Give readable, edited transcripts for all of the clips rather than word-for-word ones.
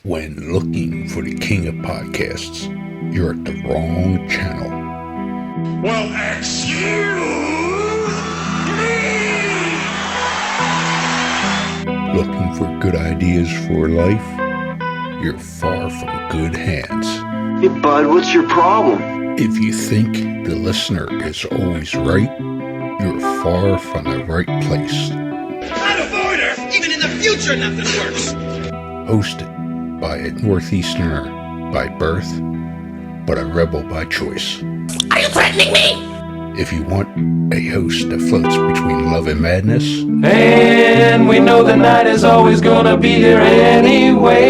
When looking for the king of podcasts, you're at the wrong channel. Well, excuse me! Looking for good ideas for life? You're far from good hands. Hey, bud, what's your problem? If you think the listener is always right, you're far from the right place. Out of order! Even in the future, nothing works! Hosted by a Northeasterner by birth, but a rebel by choice. Are you threatening me? If you want a host that floats between love and madness, and we know the night is always gonna be here anyway.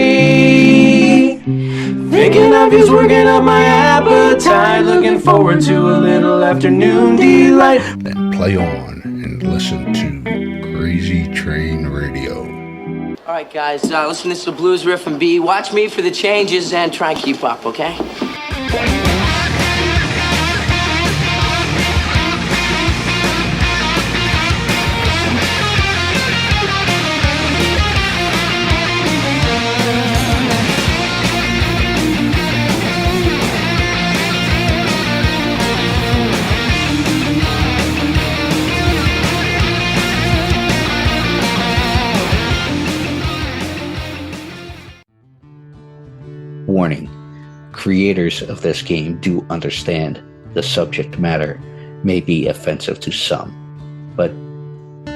Thinking of you's working up my appetite, looking forward to a little afternoon delight. then play on and listen to Crazy Train Radio. All right, guys, listen to this blues riff and B. Watch me for the changes and try and keep up, okay? Warning, creators of this game do understand the subject matter may be offensive to some, but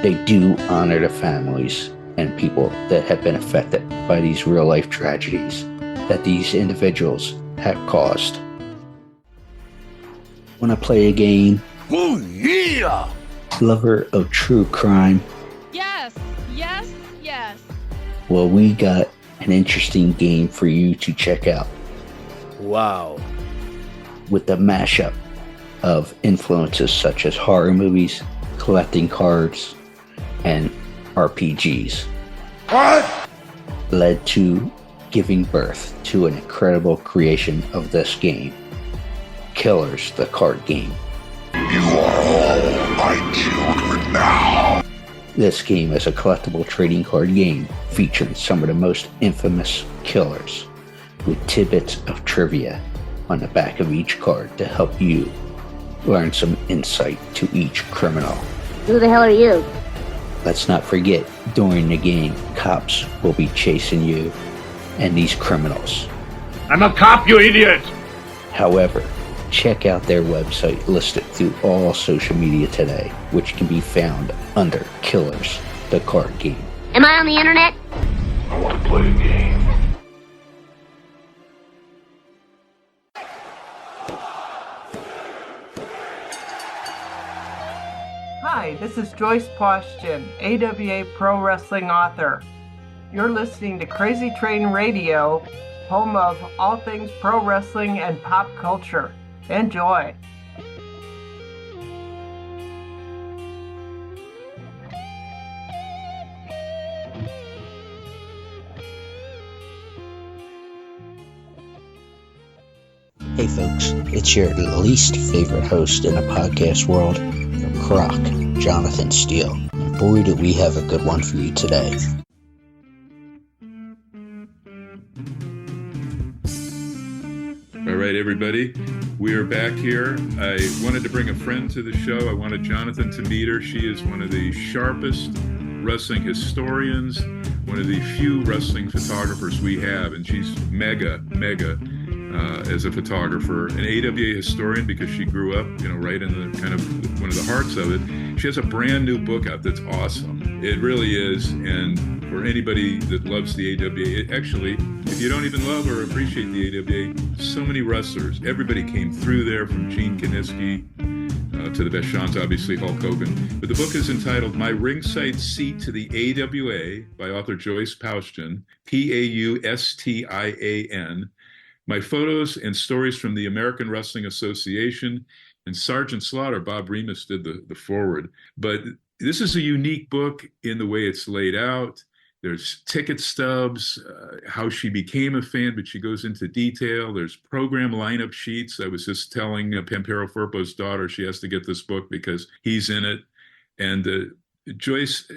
they do honor the families and people that have been affected by these real-life tragedies that these individuals have caused. Want to play a game? Oh, yeah! Lover of true crime? Yes, yes, yes. Well, we got an interesting game for you to check out. Wow. With the mashup of influences such as horror movies, collecting cards, and RPGs. What? Led to giving birth to an incredible creation of this game, Killers, the card game. You are all my children now. This game is a collectible trading card game featuring some of the most infamous killers, with tidbits of trivia on the back of each card to help you learn some insight to each criminal. Who the hell are you? Let's not forget, during the game, cops will be chasing you and these criminals. I'm a cop, you idiot! However, check out their website listed through all social media today, which can be found under Killers, the card game. Am I on the internet? I want to play a game. Hi, this is Joyce Paustian, AWA Pro Wrestling author. You're listening to Crazy Train Radio, home of all things pro wrestling and pop culture. Enjoy. Hey folks, it's your least favorite host in the podcast world, the Croc, Jonathan Steele. And boy, do we have a good one for you today. All right, everybody, we are back here. I wanted to bring a friend to the show. I wanted Jonathan to meet her. She is one of the sharpest wrestling historians, one of the few wrestling photographers we have, and she's mega as a photographer, an AWA historian because she grew up, right in the kind of one of the hearts of it. She has a brand new book out that's awesome. It really is, and for anybody that loves the AWA, actually, if you don't even love or appreciate the AWA, so many wrestlers, everybody came through there, from Gene Kiniski to the best Shans, obviously Hulk Hogan. But the book is entitled My Ringside Seat to the AWA by author Joyce Paustian, Paustian. My photos and stories from the American Wrestling Association, and Sergeant Slaughter, Bob Remus, did the forward. But this is a unique book in the way it's laid out. There's ticket stubs, how she became a fan, but she goes into detail. There's program lineup sheets. I was just telling Pampero Firpo's daughter she has to get this book because he's in it. And Joyce,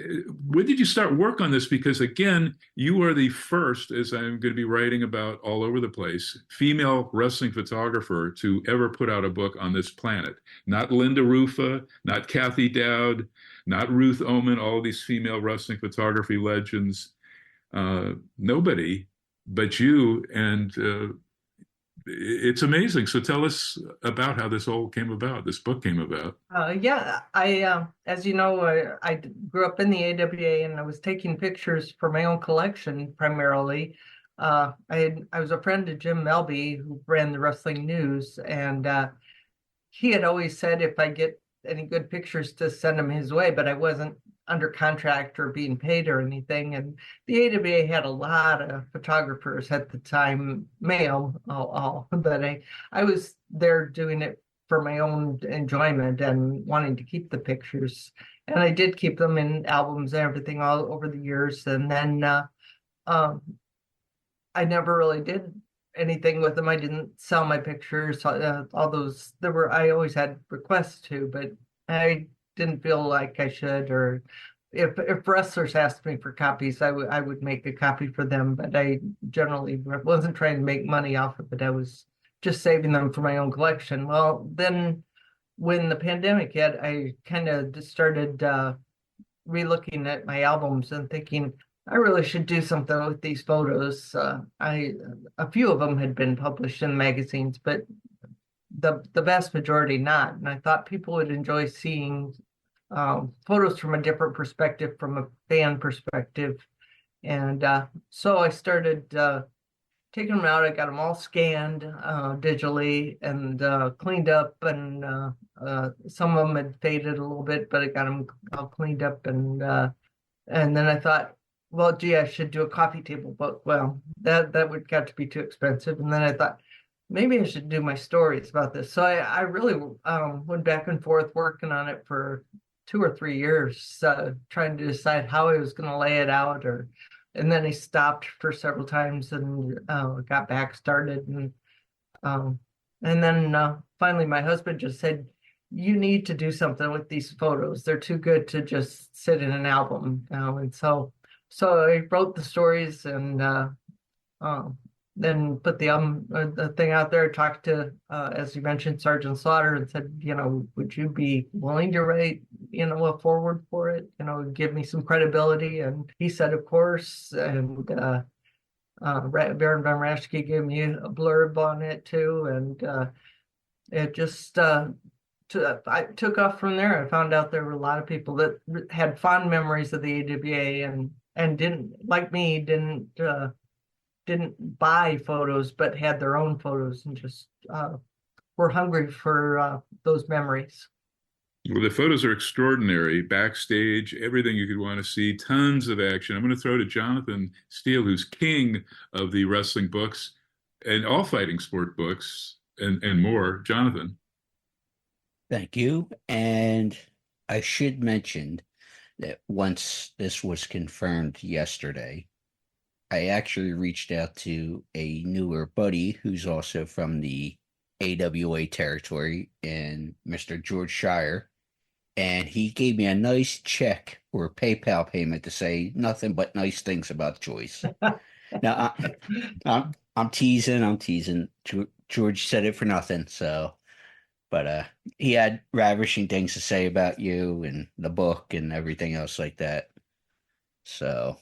when did you start work on this? Because again, you are the first, as I'm going to be writing about all over the place, female wrestling photographer to ever put out a book on this planet. Not Linda Rufa, not Kathy Dowd, not Ruth Oman, all these female wrestling photography legends. Nobody but you, and it's amazing. So tell us about how this all came about, this book came about. Yeah, I as you know, I grew up in the AWA, and I was taking pictures for my own collection primarily. I was a friend of Jim Melby, who ran the Wrestling News, and he had always said if I get any good pictures to send them his way, but I wasn't under contract or being paid or anything. And the AWA had a lot of photographers at the time, male, but I was there doing it for my own enjoyment and wanting to keep the pictures. And I did keep them in albums and everything all over the years. And then I never really did anything with them. I didn't sell my pictures. All those, I always had requests to, but I didn't feel like I should, or if wrestlers asked me for copies, I would make a copy for them, but I generally wasn't trying to make money off of it. I was just saving them for my own collection. Well, then when the pandemic hit, I kind of just started re-looking at my albums and thinking, I really should do something with these photos. A few of them had been published in magazines, but the vast majority not. And I thought people would enjoy seeing photos from a different perspective, from a fan perspective. And so I started taking them out. I got them all scanned digitally and cleaned up. And some of them had faded a little bit, but I got them all cleaned up. And then I thought, well, gee, I should do a coffee table book. Well, that would got to be too expensive. And then I thought, maybe I should do my stories about this. So I really went back and forth working on it for 2 or 3 years, trying to decide how I was going to lay it out. And then I stopped for several times and got back started. And then finally, my husband just said, "You need to do something with these photos. They're too good to just sit in an album." And so I wrote the stories and then put the thing out there. Talked to, as you mentioned, Sergeant Slaughter, and said, would you be willing to write, a foreword for it? Give me some credibility. And he said, of course. And Baron von Raschke gave me a blurb on it too, and it just I took off from there. I found out there were a lot of people that had fond memories of the AWA and didn't, like me, didn't buy photos, but had their own photos and just were hungry for those memories. Well, the photos are extraordinary. Backstage, everything you could want to see, tons of action. I'm going to throw to Jonathan Steele, who's king of the wrestling books and all fighting sport books and more. Jonathan. Thank you. And I should mention that once this was confirmed yesterday, I actually reached out to a newer buddy who's also from the AWA territory, and Mr. George Shire, and he gave me a nice check or PayPal payment to say nothing but nice things about Joyce. Now, I'm teasing. George said it for nothing, so. But he had ravishing things to say about you and the book and everything else like that. So,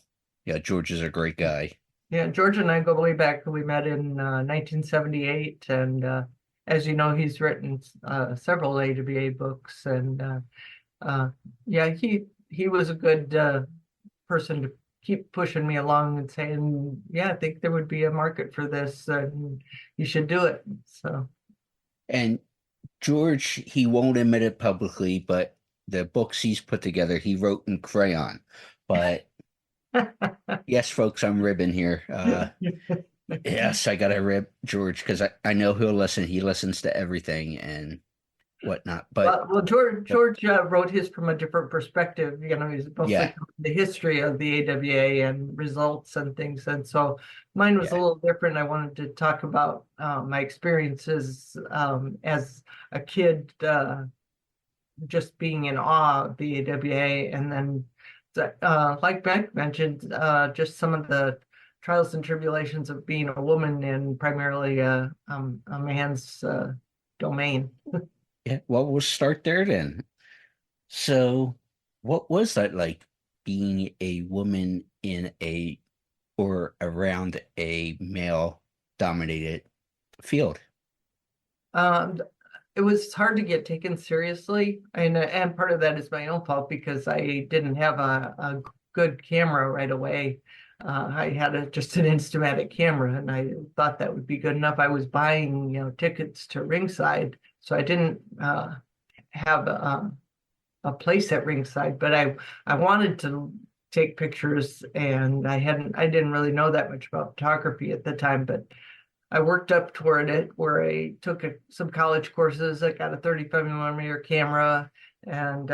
yeah, George is a great guy. Yeah, George and I go way back. We met in 1978, and as you know, he's written several AWA books. And yeah, he was a good person to keep pushing me along and saying, yeah, I think there would be a market for this, and you should do it. So. And George, he won't admit it publicly, but the books he's put together, he wrote in crayon. But yes, folks, I'm ribbing here. Yes, I got to rib George because I know he'll listen. He listens to everything and whatnot. But well, George wrote his from a different perspective. He's mostly the history of the AWA and results and things. And so mine was a little different. I wanted to talk about my experiences as a kid just being in awe of the AWA. And then, like Beck mentioned, just some of the trials and tribulations of being a woman in primarily a man's domain. Yeah, well, we'll start there then. So, what was that like being a woman in a or around a male dominated field? Um, it was hard to get taken seriously, and part of that is my own fault because I didn't have a good camera right away. I had just an Instamatic camera, and I thought that would be good enough. I was buying, tickets to Ringside, so I didn't have a place at Ringside, but I wanted to take pictures, and I didn't really know that much about photography at the time, but I worked up toward it where I took some college courses. I got a 35mm camera, and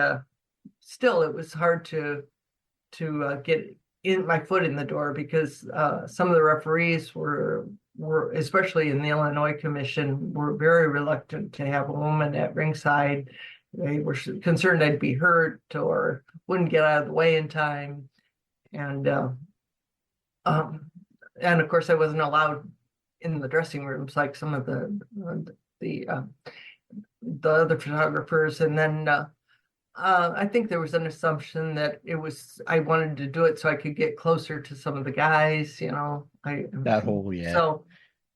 still it was hard to get in my foot in the door because some of the referees were especially in the Illinois Commission were very reluctant to have a woman at Ringside. They were concerned I'd be hurt or wouldn't get out of the way in time, and of course I wasn't allowed in the dressing rooms like some of the other photographers. And then I think there was an assumption that I wanted to do it so I could get closer to some of the guys, That whole, yeah. So,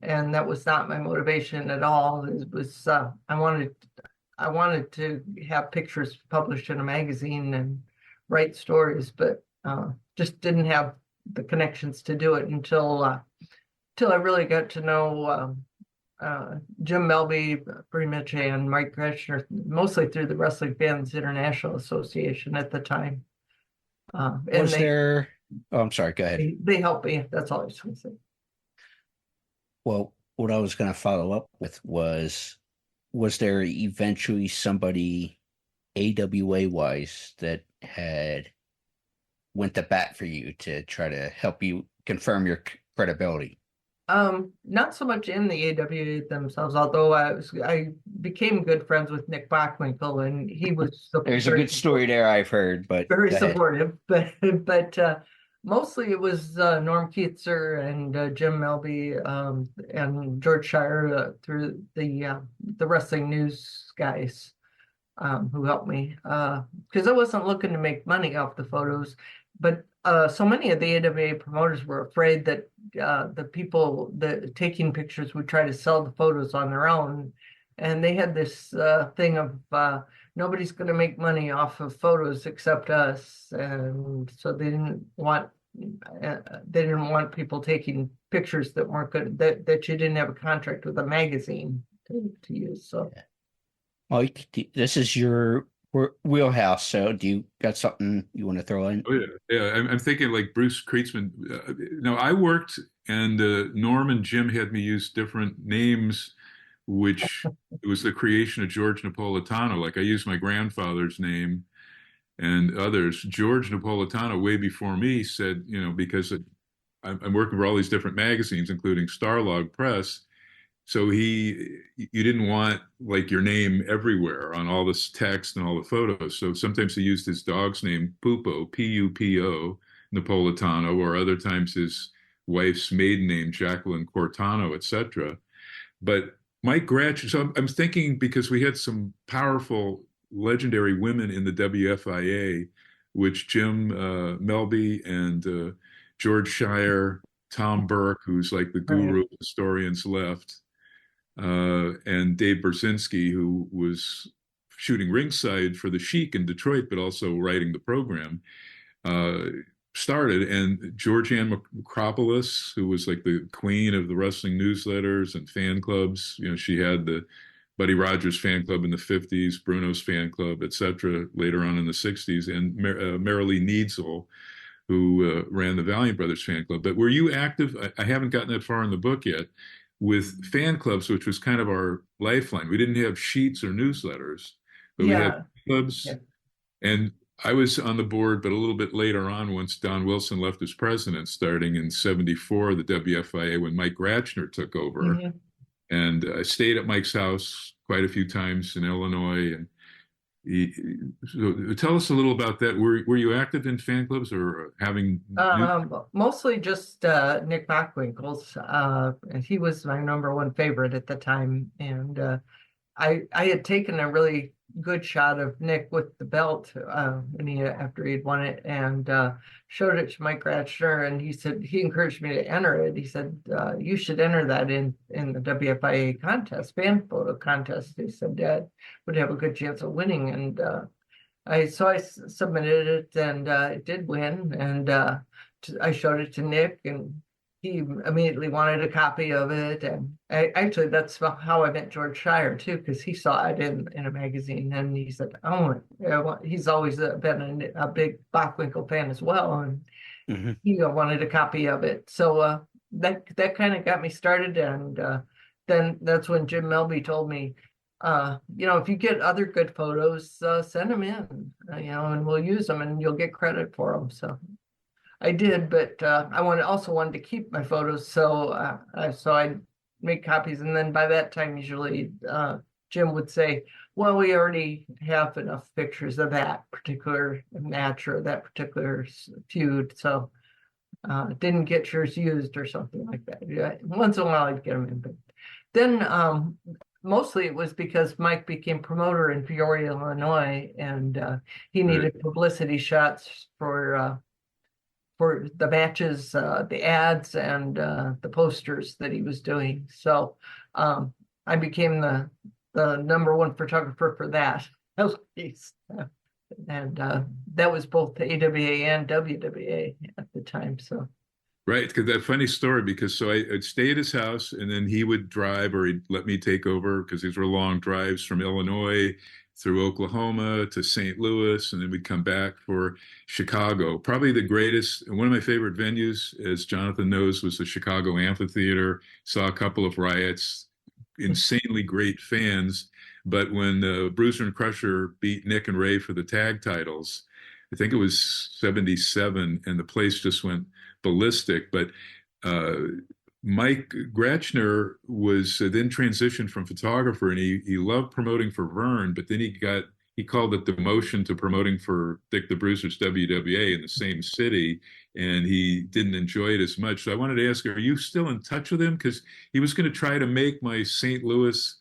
and that was not my motivation at all. It was I wanted to have pictures published in a magazine and write stories, but just didn't have the connections to do it until I really got to know Jim Melby pretty much and Mike Kretschner, mostly through the Wrestling Fans International Association at the time. Oh, I'm sorry, go ahead. They helped me. That's all I was going to say. Well, what I was going to follow up with was there eventually somebody AWA-wise that had went to bat for you to try to help you confirm your credibility? Not so much in the AWA themselves, although I became good friends with Nick Bachwinkle, and he was there's a good story there I've heard, but very supportive. But mostly it was Norm Keitzer and Jim Melby and George Shire through the Wrestling News guys who helped me because I wasn't looking to make money off the photos, but so many of the AWA promoters were afraid that the people that taking pictures would try to sell the photos on their own, and they had this thing of nobody's going to make money off of photos except us, and so they didn't want people taking pictures that weren't good, that you didn't have a contract with a magazine to use. So, well, this is your wheelhouse. So, do you got something you want to throw in? Oh yeah. I'm thinking like Bruce Krietzman. I worked, and Norm and Jim had me use different names, which it was the creation of George Napolitano. Like I used my grandfather's name, and others. George Napolitano, way before me, said, because I'm working for all these different magazines, including Starlog Press. So you didn't want like your name everywhere on all this text and all the photos. So sometimes he used his dog's name, Pupo, Pupo, Napolitano, or other times his wife's maiden name, Jacqueline Cortano, etc. But Mike Gratch, so I'm thinking because we had some powerful, legendary women in the WFIA, which Jim Melby and George Shire, Tom Burke, who's like the guru of historians left, and Dave Bersinski, who was shooting Ringside for the Sheik in Detroit, but also writing the program, started. And Georgianne Macropolis, who was like the queen of the wrestling newsletters and fan clubs, she had the Buddy Rogers fan club in the 50s, Bruno's fan club, etc., later on in the 60s, and Marilee Needsel, who ran the Valiant Brothers fan club. But were you active? I haven't gotten that far in the book yet, with fan clubs, which was kind of our lifeline. We didn't have sheets or newsletters, but we had clubs. Yeah. And I was on the board, but a little bit later on, once Don Wilson left as president, starting in '74, the WFIA, when Mike Gratschner took over. Mm-hmm. And I stayed at Mike's house quite a few times in Illinois. And, So tell us a little about that. Were you active in fan clubs or having? Mostly just Nick Bockwinkel's. And he was my number one favorite at the time. And I had taken a really good shot of Nick with the belt after he'd won it, and showed it to Mike Ratchner, and he encouraged me to enter it. He said, you should enter that in the WFIA contest, fan photo contest. He said that would have a good chance of winning, and I submitted it, and it did win, and I showed it to Nick, and he immediately wanted a copy of it. And actually, that's how I met George Shire too, because he saw it in a magazine, and he said, "Oh, yeah, well," he's always been a big Bockwinkel fan as well, and he wanted a copy of it. So that kind of got me started, and then that's when Jim Melby told me, if you get other good photos, send them in, and we'll use them, and you'll get credit for them. So I did, but I also wanted to keep my photos, so I make copies, and then by that time, usually Jim would say, "Well, we already have enough pictures of that particular match or that particular feud, so didn't get yours used," or something like that. Yeah, once in a while, I'd get them in, but then mostly it was because Mike became promoter in Peoria, Illinois, and he needed publicity shots for the matches, the ads, and the posters that he was doing. So I became the number one photographer for that, at least. And that was both the AWA and WWA at the time. So. Right, because that funny story. Because I'd stay at his house, and then he would drive, or he'd let me take over, because these were long drives from Illinois through Oklahoma to St. Louis, and then we'd come back for Chicago. Probably the greatest, one of my favorite venues, as Jonathan knows, was the Chicago Amphitheater. Saw a couple of riots, insanely great fans. But when Bruiser and Crusher beat Nick and Ray for the tag titles, I think it was 77, and the place just went ballistic. But Mike Gratchner was then transitioned from photographer, and he loved promoting for Vern, but then he called it demotion to promoting for Dick the Bruiser's WWA in the same city, and he didn't enjoy it as much. So I wanted to ask, are you still in touch with him? Because he was going to try to make my St. Louis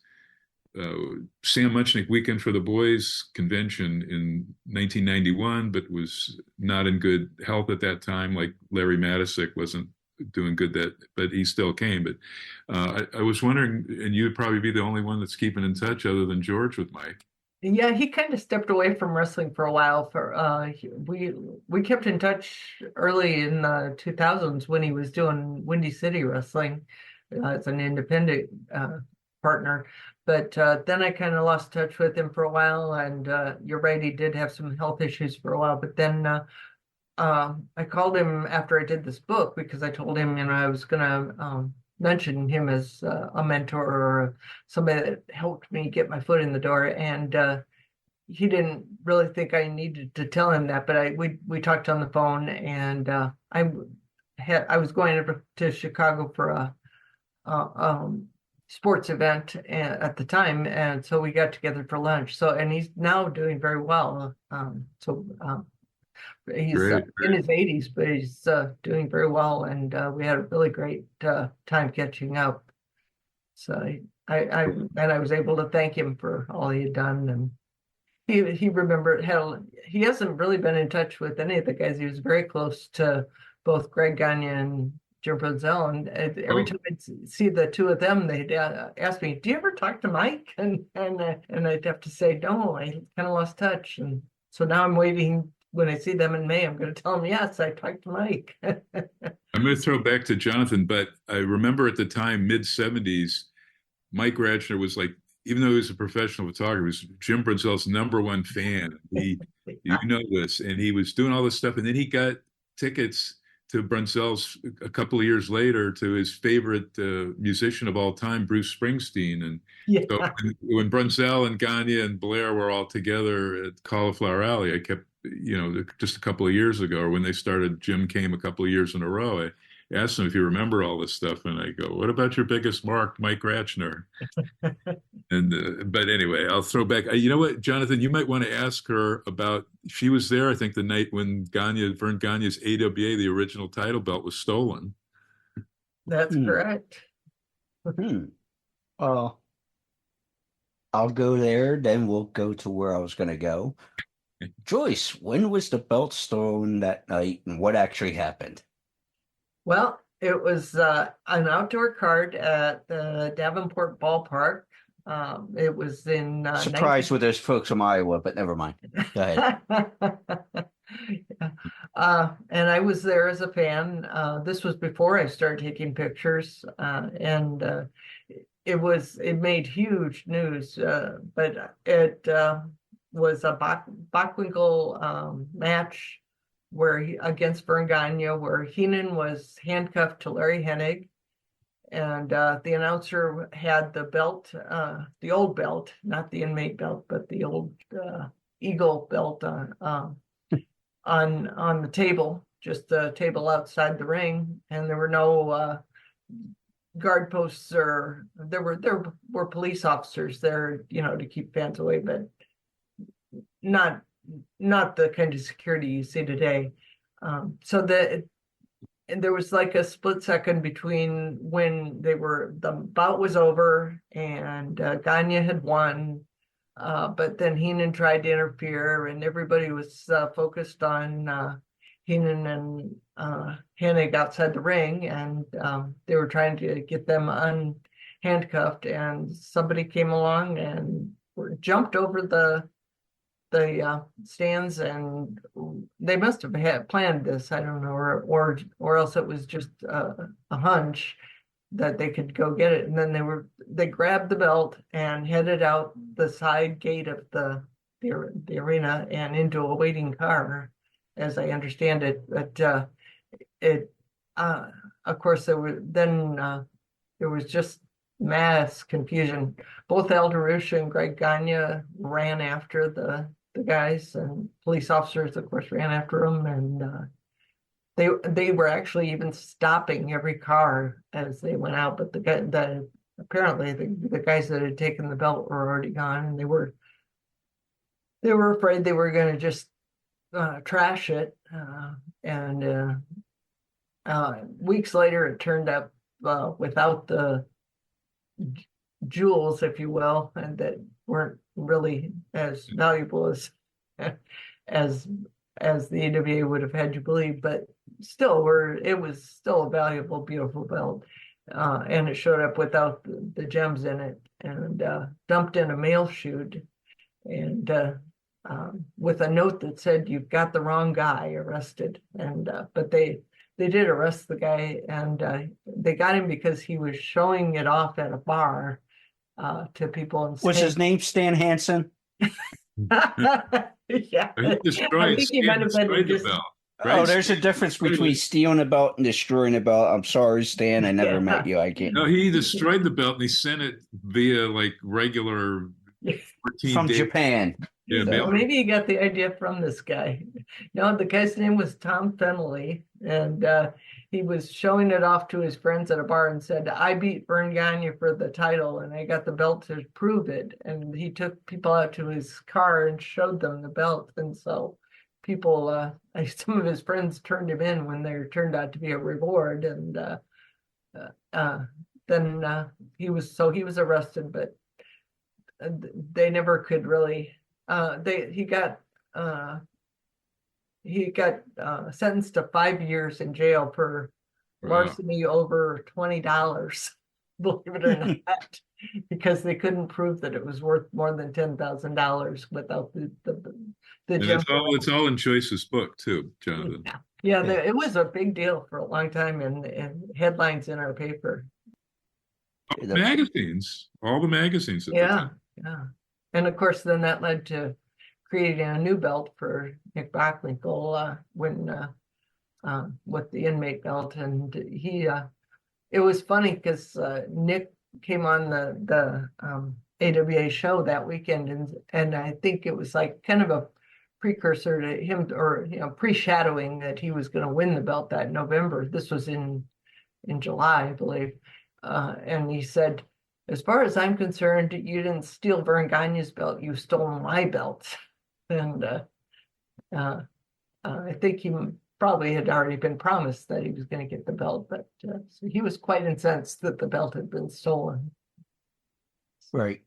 Sam Muchnick Weekend for the Boys convention in 1991, but was not in good health at that time. Like Larry Matisick wasn't doing good but he still came. But I was wondering, and you'd probably be the only one that's keeping in touch other than George with Mike. Yeah, he kind of stepped away from wrestling for a while. We kept in touch early in the 2000s when he was doing Windy City Wrestling as an independent partner. But then I kind of lost touch with him for a while, and you're right, he did have some health issues for a while. But then I called him after I did this book, because I told him, I was going to mention him as a mentor or somebody that helped me get my foot in the door. And he didn't really think I needed to tell him that, but we talked on the phone, and I was going to Chicago for a sports event at the time, and so we got together for lunch. So, and he's now doing very well. He's great. In his 80s, but he's doing very well, and we had a really great time catching up. So I was able to thank him for all he had done, and he remembered he hasn't really been in touch with any of the guys. He was very close to both Greg Gagne and Jim Brunzell, and every time I'd see the two of them, they'd ask me, "Do you ever talk to Mike?" And I'd have to say, "No, I kind of lost touch." And so now I'm waiting. When I see them in May, I'm going to tell them, "Yes, I talked to Mike." I'm going to throw back to Jonathan, but I remember at the time, mid-70s, Mike Ratchner was like, even though he was a professional photographer, he was Jim Brunzell's number one fan. You know this, and he was doing all this stuff, and then he got tickets to Brunzell's a couple of years later to his favorite musician of all time, Bruce Springsteen. And so when Brunzell and Gagne and Blair were all together at Cauliflower Alley, I kept, just a couple of years ago, or when they started, Jim came a couple of years in a row. I asked him if you remember all this stuff, and I go, "What about your biggest mark, Mike Ratchner?" And but anyway, I'll throw back. You know what, Jonathan, you might want to ask her about. She was there, I think, the night when Vern Gagne's AWA, the original title belt, was stolen. That's correct. Well, I'll go there, then we'll go to where I was going to go. Joyce, when was the belt stolen that night, and what actually happened? Well, it was an outdoor card at the Davenport Ballpark. It was in Surprised with those folks from Iowa, but never mind. Go ahead. And I was there as a fan. This was before I started taking pictures, and it made huge news. But it was a Bockwinkel match against Vern Gagne, where Heenan was handcuffed to Larry Hennig. And the announcer had the belt, the old belt, not the inmate belt, but the old Eagle belt on the table, just the table outside the ring, and there were no guard posts, or there were police officers there, to keep fans away, but not the kind of security you see today. And there was like a split second between when the bout was over and Gagne had won, but then Heenan tried to interfere, and everybody was focused on Heenan and Hennig outside the ring, and they were trying to get them unhandcuffed, and somebody came along and jumped over the stands, and they must have had planned this, I don't know, or else it was just a hunch that they could go get it. And then they grabbed the belt and headed out the side gate of the arena and into a waiting car, as I understand it. But of course there was just mass confusion. Both Al DeRusha and Greg Gagne ran after the guys, and police officers, of course, ran after them, and they were actually even stopping every car as they went out. But apparently the guys that had taken the belt were already gone, and they were afraid they were going to just trash it. And weeks later, it turned up without the jewels, if you will, and that weren't really as valuable as the AWA would have had you believe, but still it was still a valuable, beautiful belt. And it showed up without the gems in it, and dumped in a mail chute, and with a note that said, "You've got the wrong guy, arrested." And but they did arrest the guy, and they got him because he was showing it off at a bar to people. And was his name Stan Hansen? Yeah, He destroyed the belt. Oh, there's a difference between stealing a belt and destroying a belt. I'm sorry, Stan. I never met you. I can't. No, he destroyed the belt and he sent it via like regular from Japan. Yeah, so maybe he got the idea from this guy. No, the guy's name was Tom Fennelly, and he was showing it off to his friends at a bar and said, "I beat Vern Gagne for the title, and I got the belt to prove it." And he took people out to his car and showed them the belt, and so people, some of his friends turned him in when there turned out to be a reward, and then he was arrested, but they never could really. He got sentenced to 5 years in jail for larceny over $20, believe it or not, because they couldn't prove that it was worth more than $10,000 without the and it's all in Joyce's book too, Jonathan. Yeah, it was a big deal for a long time, and headlines in our paper. All the magazines. At the time. Yeah. And of course, then that led to creating a new belt for Nick Bockwinkel with the inmate belt. And it was funny because Nick came on the AWA show that weekend, and I think it was like kind of a precursor to him, or pre-shadowing that he was going to win the belt that November. This was in July, I believe, and he said, as far as I'm concerned, you didn't steal Vern Gagne's belt, you stole my belt. And I think he probably had already been promised that he was going to get the belt, but so he was quite incensed that the belt had been stolen. Right.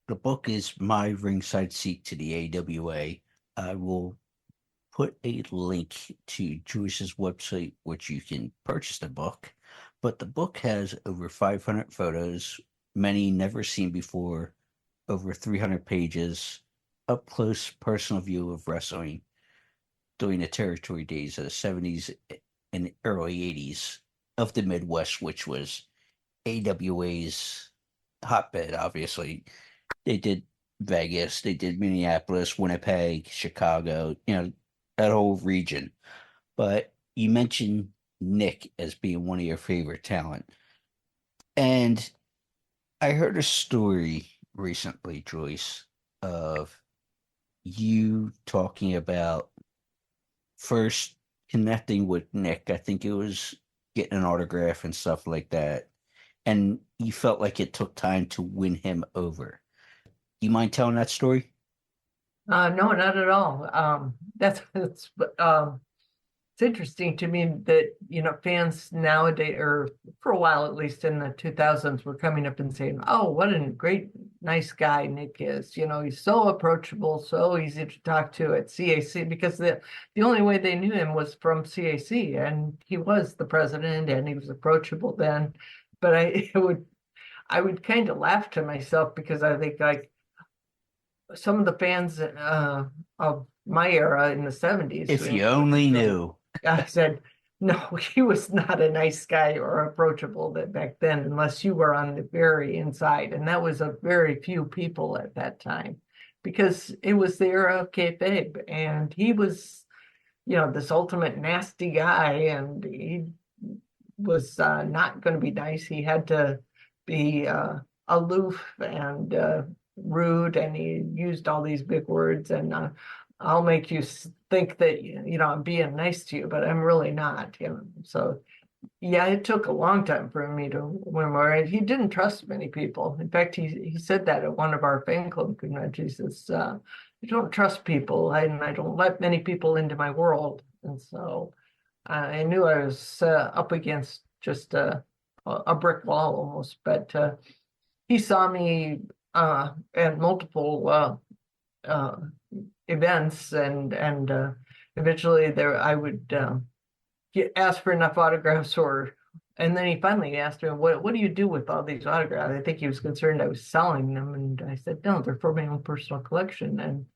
The book is My Ringside Seat to the AWA. I will put a link to Joyce's website, which you can purchase the book. But the book has over 500 photos, many never seen before, over 300 pages, up close personal view of wrestling during the territory days of the 70s and early 80s of the Midwest, which was AWA's hotbed, obviously. They did Vegas, they did Minneapolis, Winnipeg, Chicago, that whole region. But you mentioned Nick as being one of your favorite talent. And I heard a story recently, Joyce, of you talking about first connecting with Nick. I think it was getting an autograph and stuff like that. And you felt like it took time to win him over. You mind telling that story? No, not at all. It's interesting to me that, fans nowadays, or for a while at least in the 2000s, were coming up and saying, "Oh, what a great, nice guy Nick is. He's so approachable, so easy to talk to at CAC," because the only way they knew him was from CAC, and he was the president, and he was approachable then. But I would kind of laugh to myself because I think, like, some of the fans of my era in the 70s. If you only knew. I said, no, he was not a nice guy or approachable back then, unless you were on the very inside. And that was a very few people at that time, because it was the era of kayfabe. And he was, this ultimate nasty guy, and he was not going to be nice. He had to be aloof and rude, and he used all these big words, and I'll make you think that I'm being nice to you, but I'm really not. So yeah, it took a long time for me to win more, and he didn't trust many people. In fact, he said that at one of our fan club conventions. He says, "I don't trust people, and I don't let many people into my world." And so I knew I was up against just a brick wall almost, but he saw me at multiple events, and eventually I would ask for enough autographs, and then he finally asked me, what do you do with all these autographs? I think he was concerned I was selling them, and I said, no, they're for my own personal collection.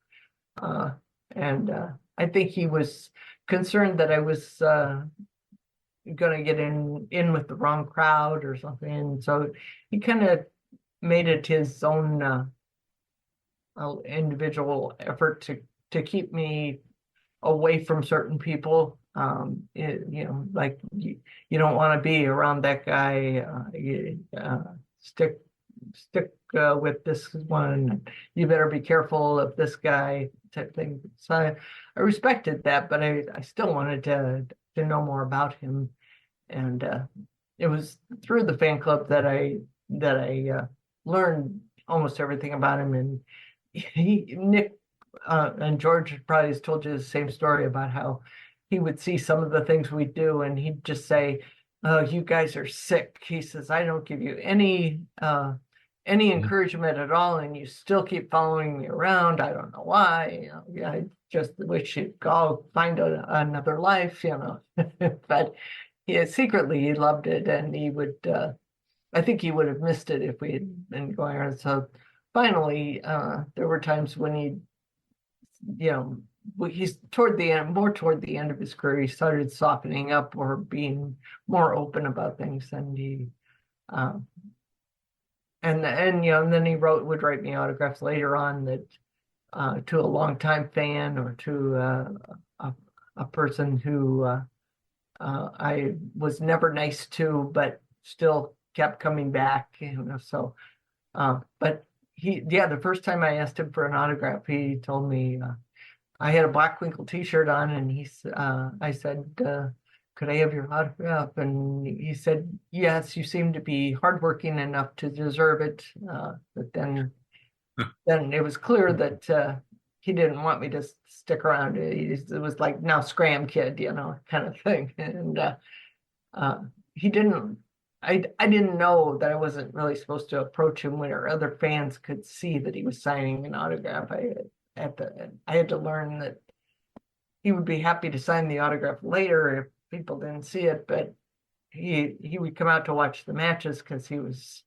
And I think he was concerned that I was going to get in with the wrong crowd or something, and so he kind of made it his own individual effort to keep me away from certain people. Like you don't want to be around that guy. Stick with this one. You better be careful of this guy, type thing. So I respected that, but I still wanted to know more about him, and it was through the fan club that I learned almost everything about him. And Nick and George probably has told you the same story about how he would see some of the things we do, and he'd just say, "Oh, you guys are sick." He says, "I don't give you any encouragement at all, and you still keep following me around. I don't know why. I just wish you'd go find another life, But secretly he loved it, and he would. I think he would have missed it if we had been going around. So finally, there were times when he's toward the end of his career, he started softening up or being more open about things, and he and then he would write me autographs later on that to a longtime fan, or to a person who I was never nice to, but still kept coming back, so but the first time I asked him for an autograph, he told me I had a Blackwinkle t-shirt on, and I said, could I have your autograph? And he said, yes, you seem to be hardworking enough to deserve it. But then it was clear that he didn't want me to stick around. It was like, now scram, kid, kind of thing. And he didn't. I didn't know that I wasn't really supposed to approach him when our other fans could see that he was signing an autograph. I had to learn that he would be happy to sign the autograph later if people didn't see it, but he would come out to watch the matches because he was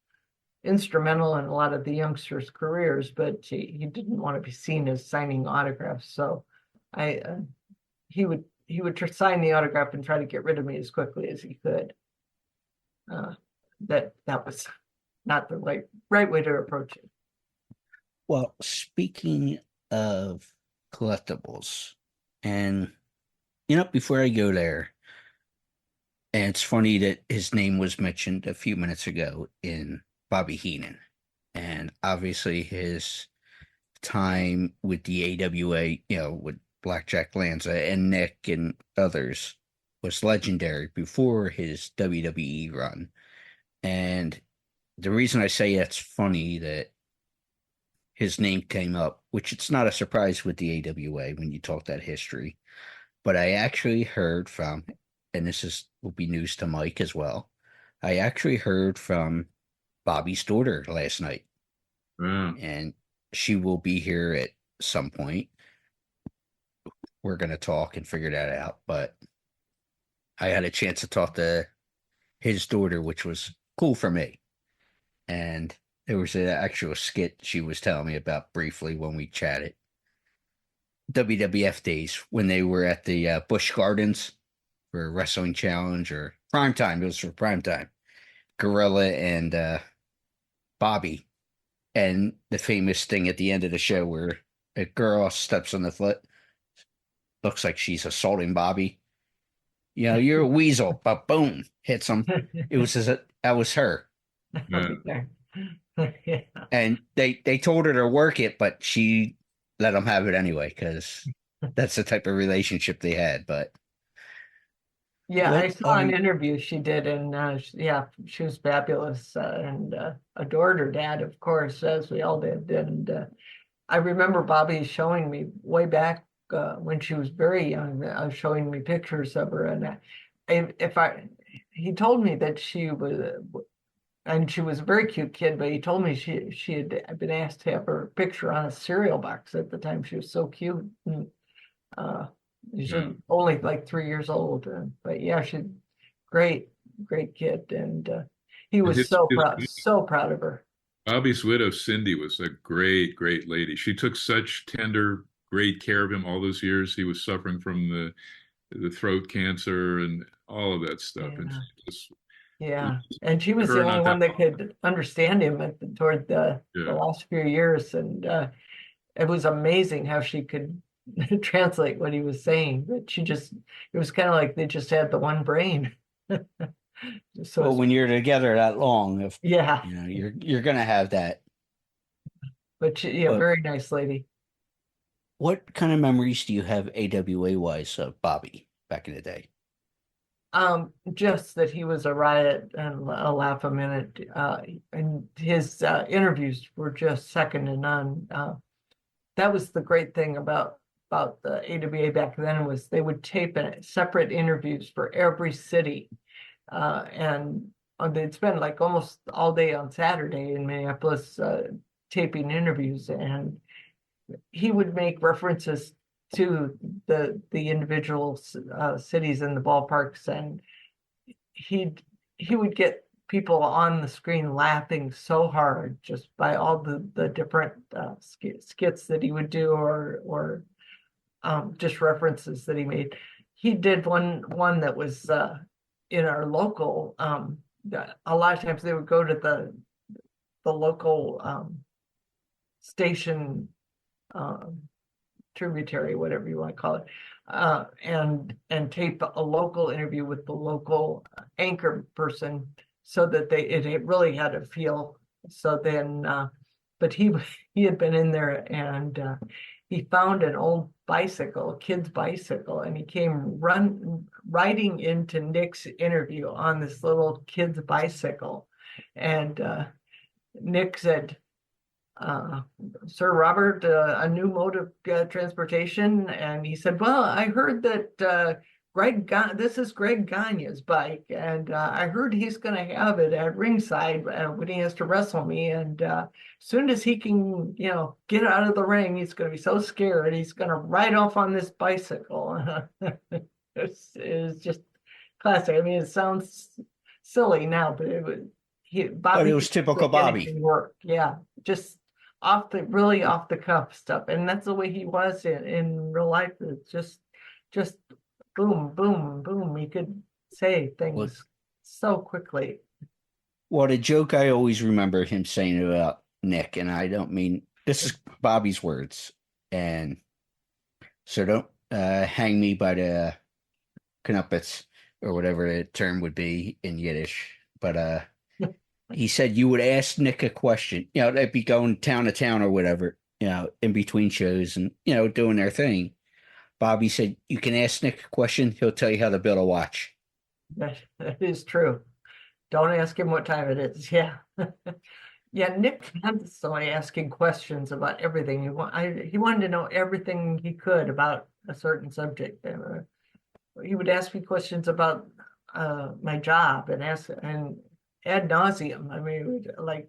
instrumental in a lot of the youngsters' careers, but he didn't want to be seen as signing autographs. So he would sign the autograph and try to get rid of me as quickly as he could. That was not the right way to approach it. Well, speaking of collectibles, and before I go there, and it's funny that his name was mentioned a few minutes ago in Bobby Heenan, and obviously his time with the AWA, with Blackjack Lanza and Nick and others, was legendary before his WWE run. And the reason I say it's funny that his name came up, which it's not a surprise with the AWA when you talk that history, but I actually heard from, and will be news to Mike as well, I actually heard from Bobby's daughter last night. And she will be here at some point. We're going to talk and figure that out, but I had a chance to talk to his daughter, which was cool for me. And there was an actual skit she was telling me about briefly when we chatted. WWF days when they were at the Busch Gardens for a wrestling challenge or primetime. It was for primetime. Gorilla and Bobby. And the famous thing at the end of the show where a girl steps on the foot, looks like she's assaulting Bobby. You're a weasel, but boom, hits him. That was her. Yeah. And they told her to work it, but she let them have it anyway because that's the type of relationship they had. But yeah, I saw an interview she did, and she was fabulous and adored her dad, of course, as we all did. And I remember Bobby showing me way back when she was very young, showing me pictures of her, and he told me that she was. And she was a very cute kid, but he told me she had been asked to have her picture on a cereal box at the time. She was so cute. And, she's only like 3 years old. But yeah, she's great kid. And he was so proud of her. Bobby's widow, Cindy, was a great lady. She took such tender, great care of him all those years. He was suffering from the throat cancer and all of that stuff. Yeah. And she just... Yeah, and she was the only one that could understand him toward the last few years, and it was amazing how she could translate what he was saying. But it was kind of like they just had the one brain. So when you're together that long, you're gonna have that. But very nice lady. What kind of memories do you have AWA wise of Bobby back in the day? Just that he was a riot and a laugh a minute, and his interviews were just second to none. That was the great thing about the AWA back then, was they would tape separate interviews for every city, and they'd spend like almost all day on Saturday in Minneapolis taping interviews, and he would make references to the individual cities and the ballparks, and he would get people on the screen laughing so hard just by all the different skits that he would do, or just references that he made. He did one that was in our local. A lot of times they would go to the local station. Tributary, whatever you want to call it, and tape a local interview with the local anchor person, so that it really had a feel. So then, but he had been in there, and he found an old bicycle, a kid's bicycle, and he came riding into Nick's interview on this little kid's bicycle. And Nick said, Sir Robert, a new mode of transportation. And he said, well, I heard that this is Greg Gagne's bike, and I heard he's going to have it at Ringside when he has to wrestle me. And as soon as he can, get out of the ring, he's going to be so scared. He's going to ride off on this bicycle. It's just classic. I mean, it sounds silly now, but Bobby was typical Bobby. Work. Yeah, just really off the cuff stuff, and that's the way he was in real life. It's just boom, boom, boom. He could say things so quickly. Well, the joke I always remember him saying about Nick, and I don't mean, this is Bobby's words, and so don't hang me by the knuppets or whatever the term would be in Yiddish, but he said you would ask Nick a question, they'd be going town to town or whatever, in between shows and, doing their thing. Bobby said, you can ask Nick a question. He'll tell you how to build a watch. That is true. Don't ask him what time it is. Yeah. Yeah, Nick constantly asking questions about everything. He wanted to know everything he could about a certain subject. He would ask me questions about my job and ad nauseum. I mean, it would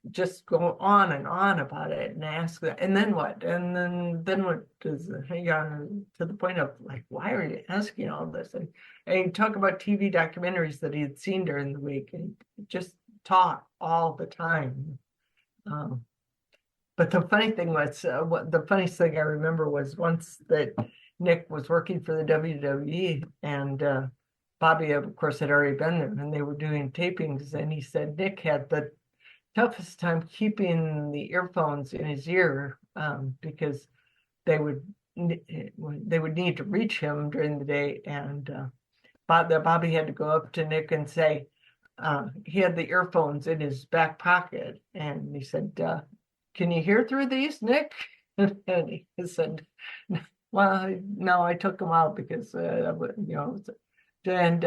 just go on and on about it and ask that, and then what? And then what does to the point of why are you asking all this? And he'd talk about TV documentaries that he had seen during the week, and just talk all the time. But the funny thing was, the funniest thing I remember was once that Nick was working for the WWE, and Bobby, of course, had already been there, and they were doing tapings, and he said Nick had the toughest time keeping the earphones in his ear because they would need to reach him during the day, and Bobby had to go up to Nick and say he had the earphones in his back pocket, and he said, "Can you hear through these, Nick?" And he said, "Well, no, I took them out because And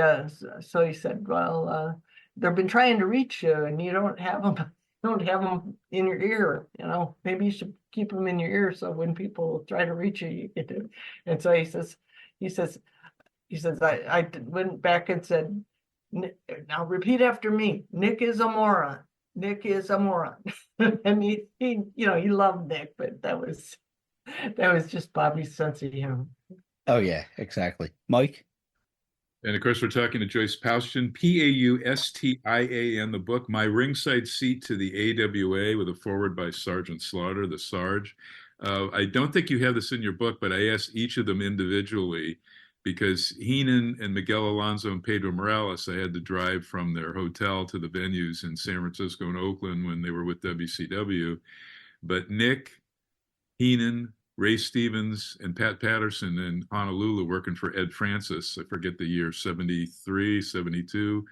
so he said, "Well, they've been trying to reach you, and you don't have them in your ear. Maybe you should keep them in your ear so when people try to reach you, you get to." And so he says, I went back and said, "Now repeat after me. Nick is a moron. Nick is a moron." And he loved Nick, but that was just Bobby's sense of humor. Oh yeah, exactly. Mike? And of course, we're talking to Joyce Paustian, Paustian, the book, My Ringside Seat to the AWA, with a foreword by Sergeant Slaughter, the Sarge. I don't think you have this in your book, but I asked each of them individually because Heenan and Miguel Alonso and Pedro Morales, I had to drive from their hotel to the venues in San Francisco and Oakland when they were with WCW. But Nick, Heenan, Ray Stevens, and Pat Patterson in Honolulu working for Ed Francis, I forget the year, 73, 72,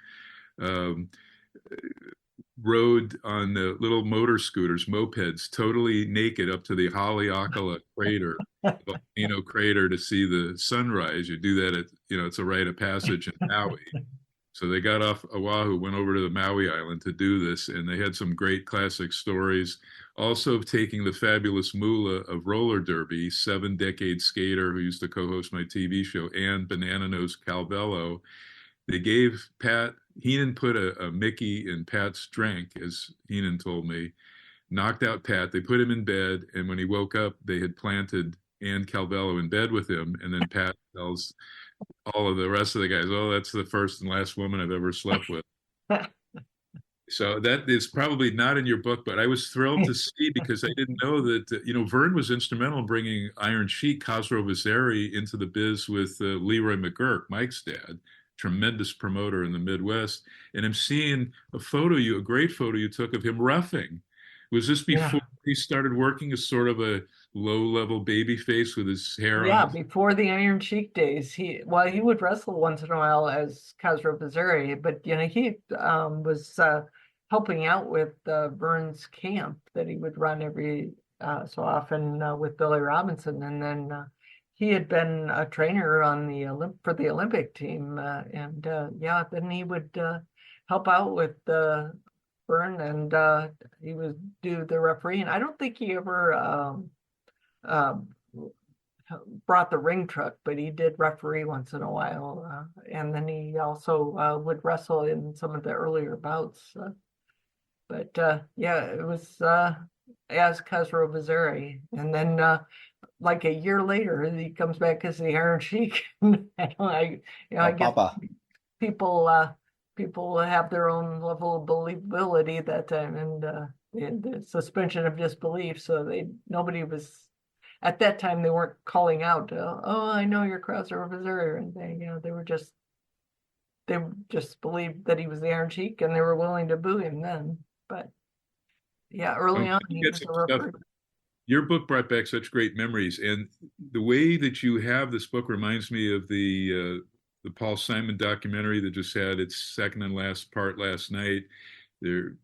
rode on the little motor scooters, mopeds, totally naked up to the Haleakala crater, volcano crater, to see the sunrise. You do that at, it's a rite of passage in Maui. So they got off Oahu, went over to the Maui Island to do this, and they had some great classic stories. Also taking the fabulous Moolah of roller derby, 7-decade skater who used to co-host my TV show, and Banana Nose Calvello. They gave Heenan put a Mickey in Pat's drink, as Heenan told me, knocked out Pat. They put him in bed, and when he woke up, they had planted Ann Calvello in bed with him, and then Pat tells all of the rest of the guys, "Oh, that's the first and last woman I've ever slept with." So that is probably not in your book, but I was thrilled to see, because I didn't know that, Vern was instrumental in bringing Iron Sheik, Khosrow Vaziri, into the biz with Leroy McGurk, Mike's dad, tremendous promoter in the Midwest. And I'm seeing a great photo you took of him roughing. Was this before he started working as sort of a low-level baby face with his hair on? Yeah, before the Iron Sheik days. He would wrestle once in a while as Khosrow Vaziri, but he was helping out with Vern's camp that he would run every so often with Billy Robinson, and then he had been a trainer on the for the Olympic team, and yeah, then he would help out with Vern, and he would do the refereeing. I don't think he ever uh, brought the ring truck, but he did referee once in a while, and then he also would wrestle in some of the earlier bouts. But yeah, it was as Khosrow Vaziri, and then like a year later, he comes back as the Iron Sheik. I guess people have their own level of believability at that time, and the suspension of disbelief. So nobody was at that time. They weren't calling out, "Oh, I know you're Khosrow Vaziri," or anything. They just believed that he was the Iron Sheik, and they were willing to boo him then. But yeah, early on, he was a referee. Your book brought back such great memories, and the way that you have this book reminds me of the Paul Simon documentary that just had its second and last part last night. They're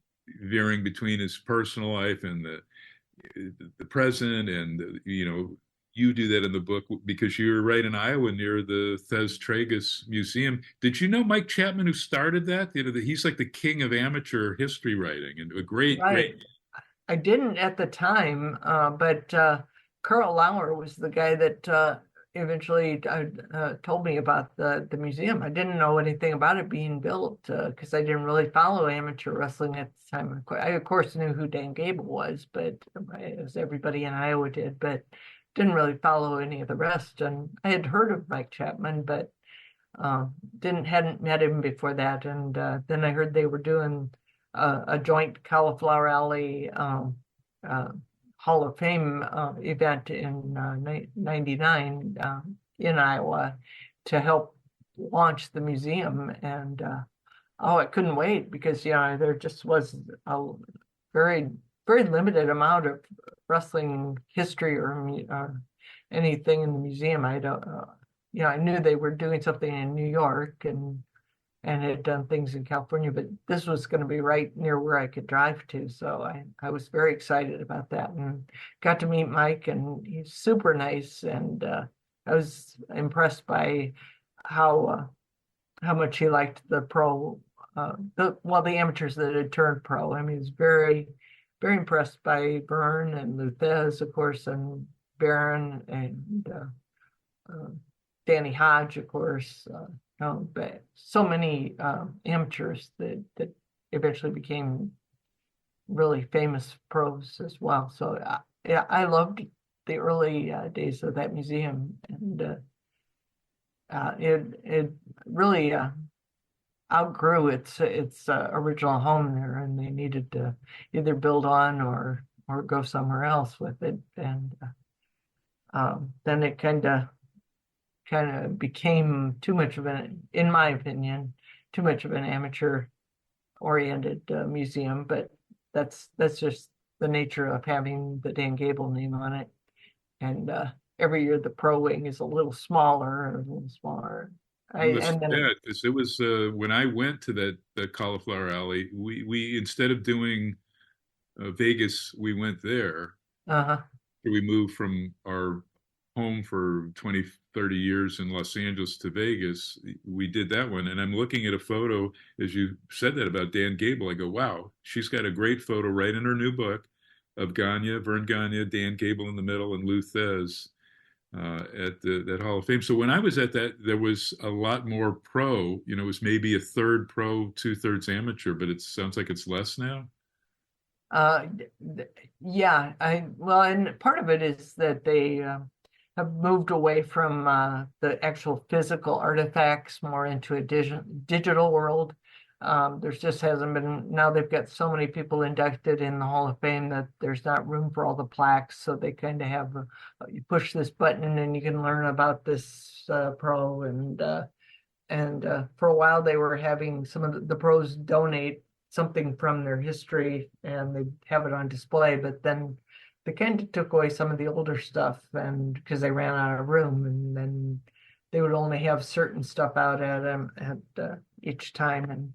veering between his personal life and the present, and you do that in the book because you're right in Iowa near the Thez Tragus Museum. Did you know Mike Chapman, who started that? He's like the king of amateur history writing, and a great. I didn't at the time, but Carl Lauer was the guy that eventually told me about the museum. I didn't know anything about it being built because I didn't really follow amateur wrestling at the time. I, of course, knew who Dan Gable was, but as everybody in Iowa did, but didn't really follow any of the rest. And I had heard of Mike Chapman, but hadn't met him before that. And then I heard they were doing a joint Cauliflower Alley Hall of Fame event in '99 in Iowa to help launch the museum. And I couldn't wait because there just was a very, very limited amount of wrestling history or anything in the museum. I knew they were doing something in New York and had done things in California, but this was going to be right near where I could drive to. So I was very excited about that and got to meet Mike, and he's super nice. And I was impressed by how much he liked the pro, the amateurs that had turned pro. I mean, he was very, very impressed by Vern and Luthez, of course, and Baron and Danny Hodge, of course. But so many amateurs that eventually became really famous pros as well. So yeah, I loved the early days of that museum, and it really outgrew its original home there, and they needed to either build on or go somewhere else with it. And then it kind of became too much of in my opinion, too much of an amateur oriented museum. But that's just the nature of having the Dan Gable name on it. And every year the pro wing is a little smaller. Because it was when I went to that Cauliflower Alley, we instead of doing Vegas, we went there. We moved from our home for 20, 30 years in Los Angeles to Vegas. We did that one. And I'm looking at a photo, as you said that about Dan Gable. I go, wow, she's got a great photo right in her new book of Vern Gagne, Dan Gable in the middle, and Lou Thez at that Hall of Fame. So when I was at that, there was a lot more pro. It was maybe a third pro, 2/3 amateur, but it sounds like it's less now. Yeah, and part of it is that they have moved away from the actual physical artifacts more into a digital world. There just hasn't been. Now they've got so many people inducted in the Hall of Fame that there's not room for all the plaques. So they kind of have you push this button and then you can learn about this pro. And for a while they were having some of the pros donate something from their history and they have it on display. But then they kind of took away some of the older stuff, and because they ran out of room, and then they would only have certain stuff out at each time. And